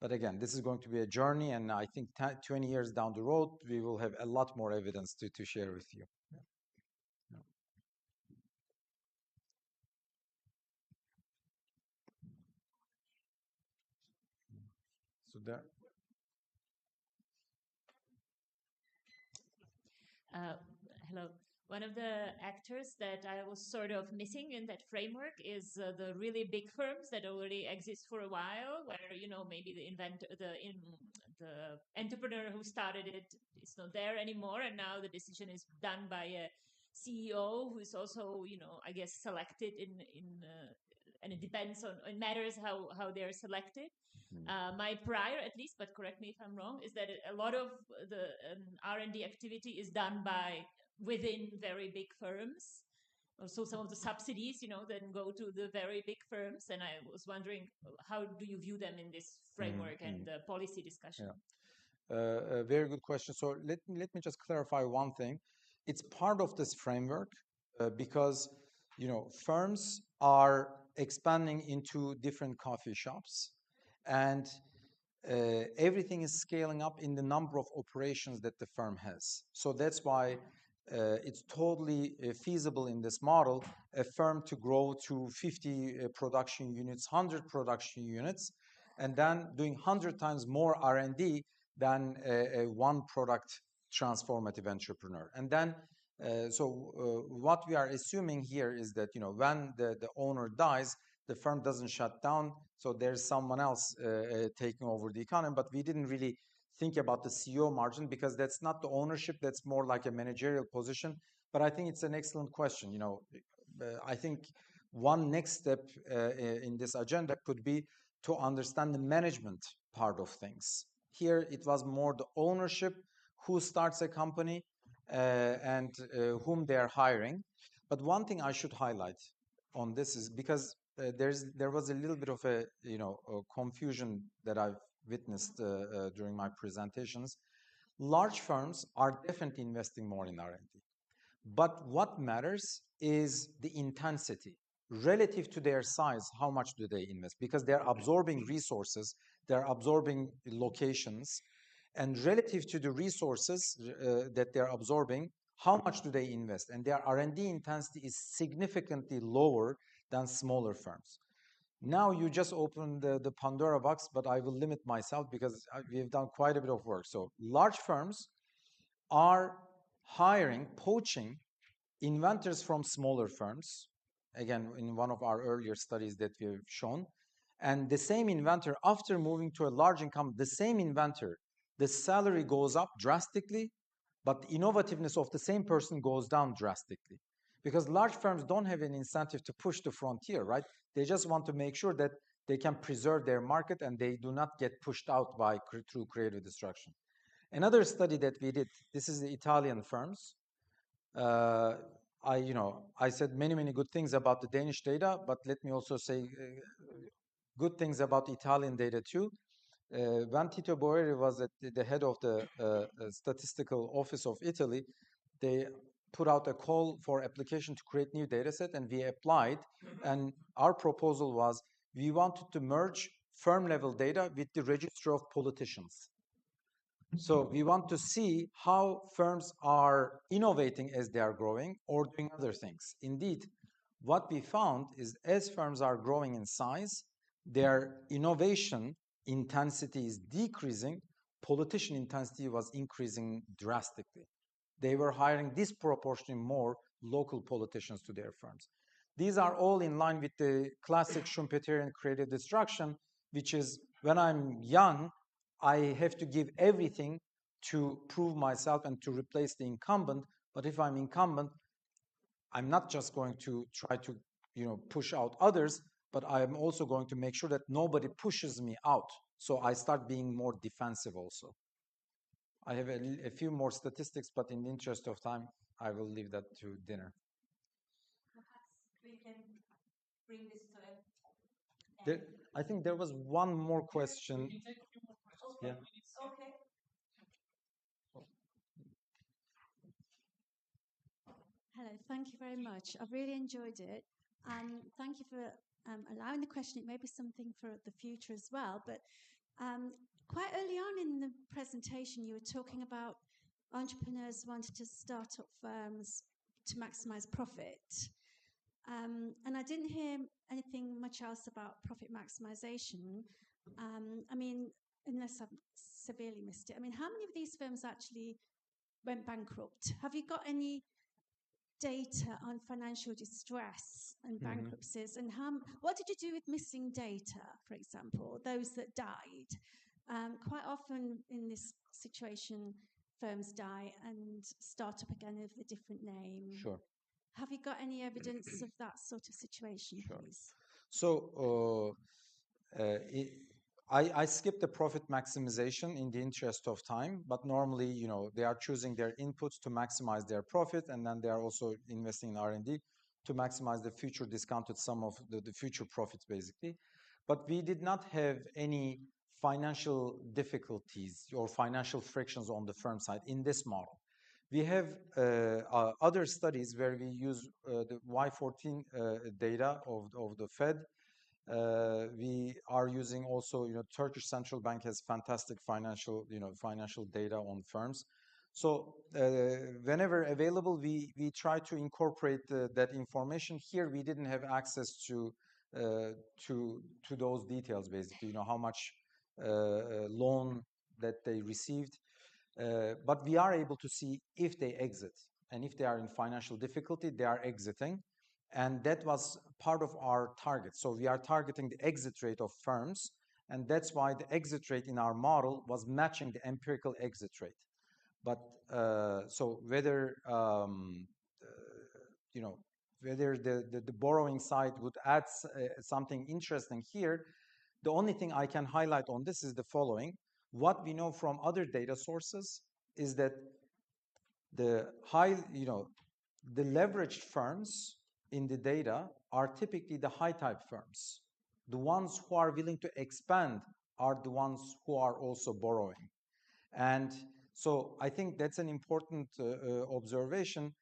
But again, this is going to be a journey, and I think 20 years down the road, we will have a lot more evidence to share with you. Yeah. Yeah. So there. Hello. one of the actors that I was sort of missing in that framework is the really big firms that already exist for a while, where maybe the entrepreneur who started it is not there anymore, and now the decision is done by a CEO who is also I guess selected and it depends on it matters how they're selected. My prior, at least, but correct me if I'm wrong, is that a lot of the R&D activity is done by within very big firms. Also, some of the subsidies, then go to the very big firms. And I was wondering, how do you view them in this framework and the policy discussion? Yeah. A very good question. So let me just clarify one thing. It's part of this framework because firms are expanding into different coffee shops, and everything is scaling up in the number of operations that the firm has. So that's why it's totally feasible in this model, a firm to grow to 50 production units, 100 production units, and then doing 100 times more R&D than a one product transformative entrepreneur. And then, what we are assuming here is that when the owner dies, the firm doesn't shut down, so there's someone else taking over the economy. But we didn't really think about the CEO margin because that's not the ownership, that's more like a managerial position. But I think it's an excellent question. I think one next step in this agenda could be to understand the management part of things. Here it was more the ownership, who starts a company and whom they are hiring. But one thing I should highlight on this is because there was a little bit of a confusion that I've witnessed during my presentations. Large firms are definitely investing more in R&D, but what matters is the intensity relative to their size. How much do they invest? Because they're absorbing resources, they're absorbing locations, and relative to the resources that they're absorbing, how much do they invest? And their R&D intensity is significantly lower than smaller firms. Now you just opened the Pandora box, but I will limit myself because we've done quite a bit of work. So large firms are hiring, poaching inventors from smaller firms. Again, in one of our earlier studies that we've shown. And the same inventor, after moving to a large income, the same inventor, the salary goes up drastically, but the innovativeness of the same person goes down drastically. Because large firms don't have an incentive to push the frontier, right? They just want to make sure that they can preserve their market and they do not get pushed out through creative destruction. Another study that we did, this is the Italian firms. I said many good things about the Danish data, but let me also say good things about Italian data too. When Tito Boeri was at the head of the statistical office of Italy, they put out a call for application to create new data set, and we applied. And our proposal was we wanted to merge firm level data with the register of politicians. So we want to see how firms are innovating as they are growing or doing other things. Indeed, what we found is as firms are growing in size, their innovation intensity is decreasing, politician intensity was increasing drastically. They were hiring disproportionately more local politicians to their firms. These are all in line with the classic Schumpeterian creative destruction, which is when I'm young, I have to give everything to prove myself and to replace the incumbent. But if I'm incumbent, I'm not just going to try to push out others, but I'm also going to make sure that nobody pushes me out. So I start being more defensive also. I have a few more statistics, but in the interest of time, I will leave that to dinner. Perhaps we can bring this to an end. I think there was one more question. We can take a few more questions. Yeah. Okay. Hello, thank you very much. I've really enjoyed it. Thank you for allowing the question. It may be something for the future as well. But quite early on in the presentation, you were talking about entrepreneurs wanting to start up firms to maximize profit. And I didn't hear anything much else about profit maximization. I mean, unless I've severely missed it. I mean, how many of these firms actually went bankrupt? Have you got any data on financial distress and Mhm. bankruptcies, and what did you do with missing data, for example, those that died? Quite often in this situation, firms die and start up again with a different name. Sure. Have you got any evidence of that sort of situation, Sure. please? So I skipped the profit maximization in the interest of time, but normally, you know, they are choosing their inputs to maximize their profit, and then they are also investing in R&D to maximize the future discounted sum of the future profits, basically. But we did not have any financial difficulties or financial frictions on the firm side in this model. We have other studies where we use the Y14 data of the Fed. We are using also, you know, Turkish Central Bank has fantastic financial data on firms. So whenever available, we try to incorporate that information. Here, we didn't have access to those details, basically, you know, how much loan that they received. But we are able to see if they exit, and if they are in financial difficulty, they are exiting. And that was part of our target. So we are targeting the exit rate of firms, and that's why the exit rate in our model was matching the empirical exit rate. But so whether you know, whether the borrowing side would add something interesting here, the only thing I can highlight on this is the following. What we know from other data sources is that the the leveraged firms in the data are typically the high type firms. The ones who are willing to expand are the ones who are also borrowing. And so I think that's an important observation.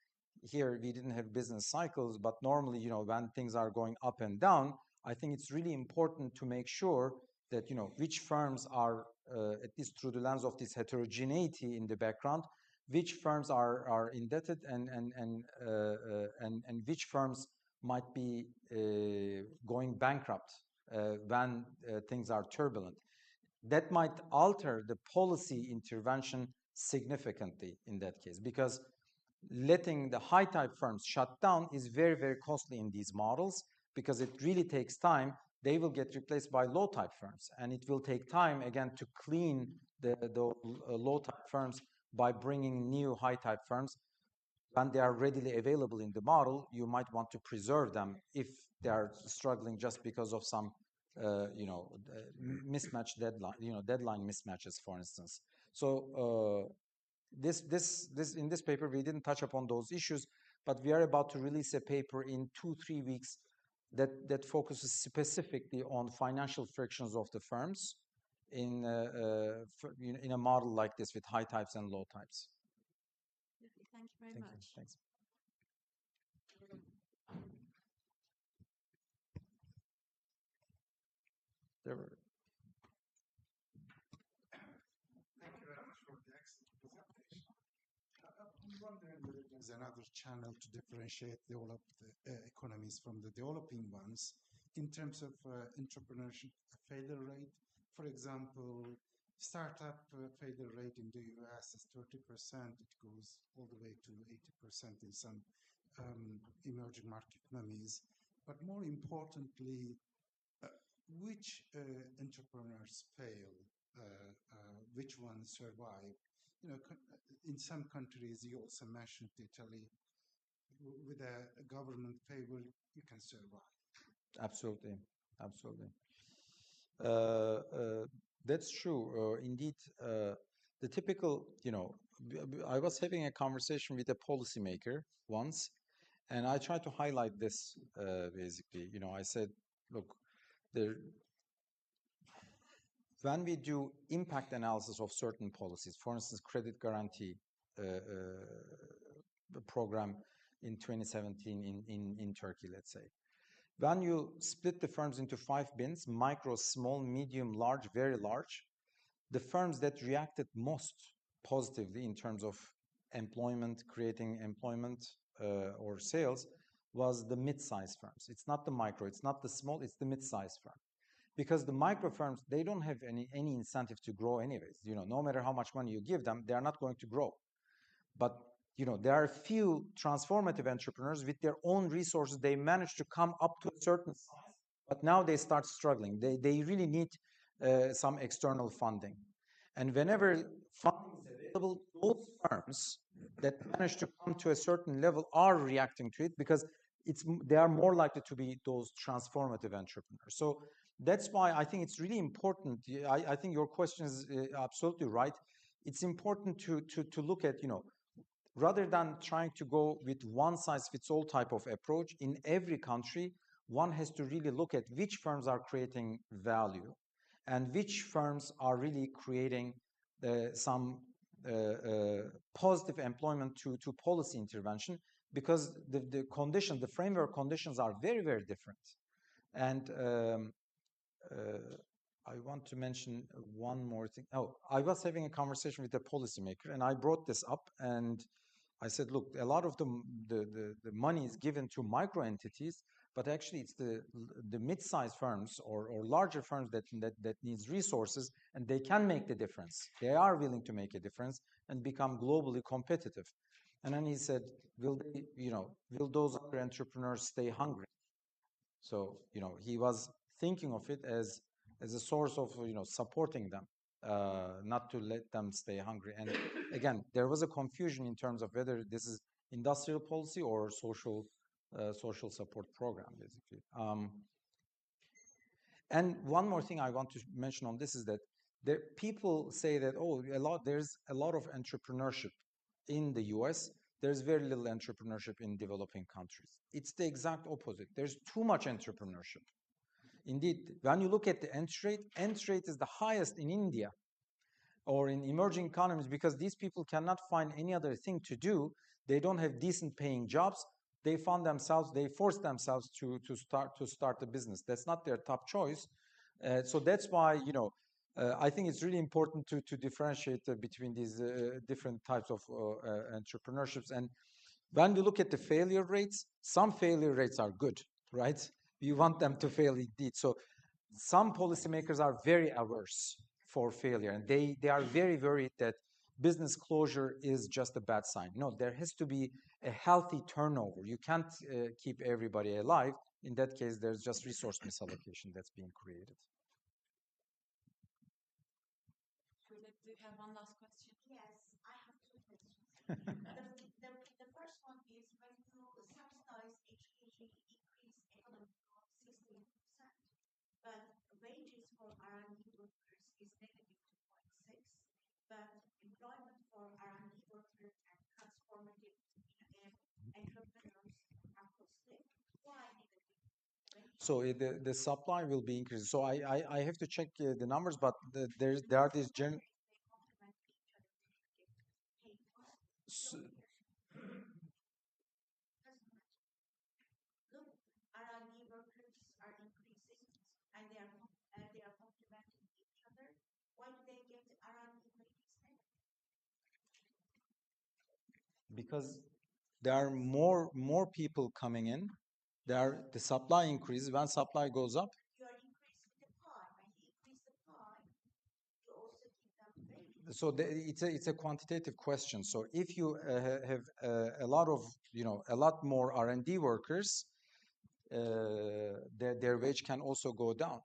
Here we didn't have business cycles, but normally, you know, when things are going up and down, I think it's really important to make sure that, you know, which firms are, at least through the lens of this heterogeneity in the background, which firms are indebted and which firms might be going bankrupt when things are turbulent. That might alter the policy intervention significantly in that case, because letting the high type firms shut down is very, very costly in these models, because it really takes time. They will get replaced by low type firms, and it will take time again to clean the low type firms by bringing new high type firms. When they are readily available in the model, you might want to preserve them if they are struggling just because of some mismatch deadline, deadline mismatches, for instance. So this in this paper we didn't touch upon those issues, but we are about to release a paper in 2-3 weeks that focuses specifically on financial frictions of the firms in a model like this with high types and low types. Thank you very much. Thanks. There were. Thank you very much for the excellent presentation. I'm wondering whether there's another channel to differentiate developed economies from the developing ones in terms of entrepreneurship failure rate. For example, startup failure rate in the US is 30%. It goes all the way to 80% in some emerging market economies. But more importantly, which entrepreneurs fail, which ones survive? You know, in some countries, you also mentioned Italy, with a government favor, you can survive. Absolutely. That's true. Indeed, the typical, I was having a conversation with a policymaker once, and I tried to highlight this basically. I said, look, when we do impact analysis of certain policies, for instance, credit guarantee program in 2017 in Turkey, let's say. When you split the firms into 5 bins, micro, small, medium, large, very large, the firms that reacted most positively in terms of employment, creating employment or sales, was the mid-sized firms. It's not the micro, it's not the small, it's the mid-sized firm. Because the micro firms, they don't have any incentive to grow anyways. No matter how much money you give them, they are not going to grow. But there are few transformative entrepreneurs with their own resources. They manage to come up to a certain size, but now they start struggling. They really need some external funding. And whenever funding is available, those firms that manage to come to a certain level are reacting to it because they are more likely to be those transformative entrepreneurs. So that's why I think it's really important. I think your question is absolutely right. It's important to look at, rather than trying to go with one size fits all type of approach in every country, one has to really look at which firms are creating value and which firms are really creating some positive employment to policy intervention, because the framework conditions are very, very different. And I want to mention one more thing. Oh, I was having a conversation with a policymaker, and I brought this up, and I said, look, a lot of the money is given to micro entities, but actually it's the mid-sized firms or larger firms that needs resources, and they can make the difference. They are willing to make a difference and become globally competitive. And then he said, will those other entrepreneurs stay hungry? So, he was thinking of it as a source of, supporting them, not to let them stay hungry. And again, there was a confusion in terms of whether this is industrial policy or social support program, basically. And one more thing I want to mention on this is that people say that, there's a lot of entrepreneurship in the US. There's very little entrepreneurship in developing countries. It's the exact opposite. There's too much entrepreneurship. Indeed, when you look at the entry rate is the highest in India or in emerging economies, because these people cannot find any other thing to do. They don't have decent paying jobs. They force themselves to start a business. That's not their top choice. So that's why, I think it's really important to differentiate between these different types of entrepreneurships. And when we look at the failure rates, some failure rates are good, right? We want them to fail indeed. So some policymakers are very averse for failure, and they are very worried that business closure is just a bad sign. No, there has to be a healthy turnover. You can't keep everybody alive. In that case, there's just resource misallocation that's being created. Do you have one last question? Yes, I have two questions. the first one is, when you subsidize education, increase economic growth 16%, but wages for R&D workers is negative 2.6, but employment for R&D workers and transformative entrepreneurs are positive. Why negative? So the supply will be increased. So I have to check the numbers, but there are these general. So, look, R&D workers are increasing, and they are complementing each other. Why do they get R&D wages negative? because there are more people coming in. The supply increases. When supply goes up, You are increasing the pie. When you increase the pie, you also give them wages. so it's a quantitative question. So if you have a lot more R&D workers, their wage can also go down.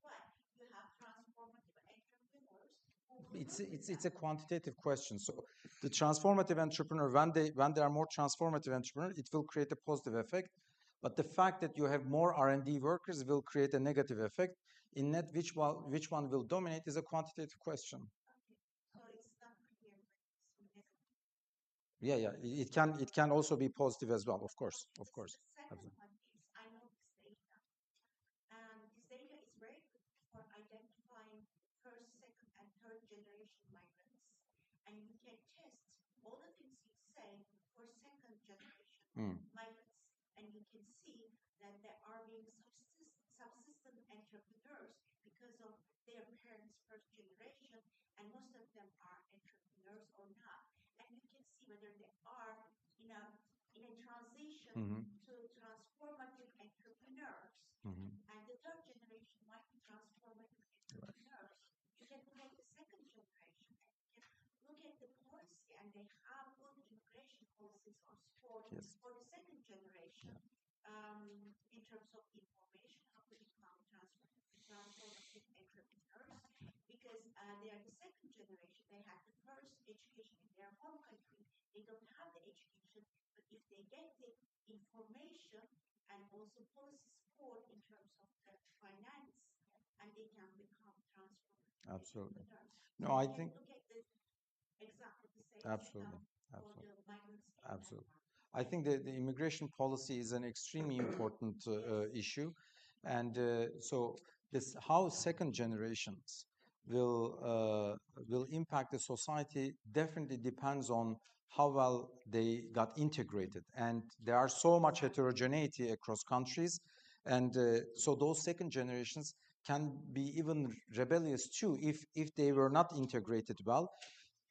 Why? You have transformative entrepreneurs. It's a quantitative question. So the transformative entrepreneur, when there are more transformative entrepreneurs, it will create a positive effect. But the fact that you have more R&D workers will create a negative effect. In net, which one will dominate is a quantitative question. So it's not clear when it's negative. Yeah. It can also be positive as well. Of course. The second one is, I know this data, and this data is very good for identifying first, second, and third generation migrants, and you can test all the things you say for second generation migrants, and you can see that there are being subsistent entrepreneurs because of their parents' first generation, and most of them are entrepreneurs or not, and you can see whether they are in a transition to transformative entrepreneurs, and the third generation might be transformative entrepreneurs. You can look at the second generation, and you can look at the policy and they have good immigration policies or support Yes. for the second generation in terms of information, how to become transformative entrepreneurs, because they are the second generation. They have the first education in their home country. They don't have the education, but if they get the information and also policy support in terms of the finance, and they can become transformative. Absolutely. So No, I we can think look at the exactly the same absolutely, for absolutely, the migrants in absolutely. Myanmar. I think the immigration policy is an extremely important issue, and so this how second generations will impact the society definitely depends on how well they got integrated, and there are so much heterogeneity across countries, and so those second generations can be even rebellious too if they were not integrated well.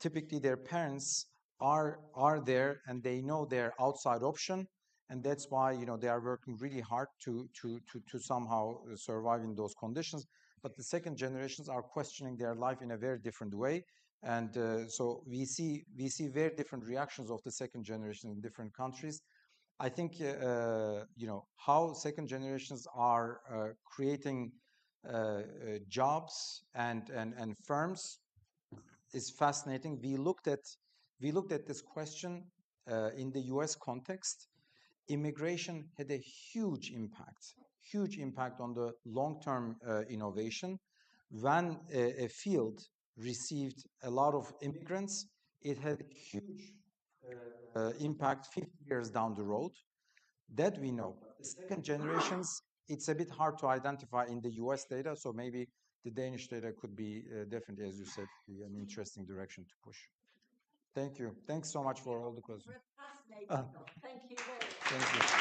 Typically their parents are there and they know their outside option, and that's why they are working really hard to somehow survive in those conditions. But the second generations are questioning their life in a very different way, and so we see very different reactions of the second generation in different countries. I think how second generations are creating jobs and firms is fascinating. We looked at this question in the U.S. context. Immigration had a huge impact on the long-term innovation. When a field received a lot of immigrants, it had a huge impact 50 years down the road. That we know. The second generations, it's a bit hard to identify in the US data, so maybe the Danish data could be definitely, as you said, be an interesting direction to push. Thank you. Thanks so much for all the questions. Fascinating. Thank you very much. Thank you.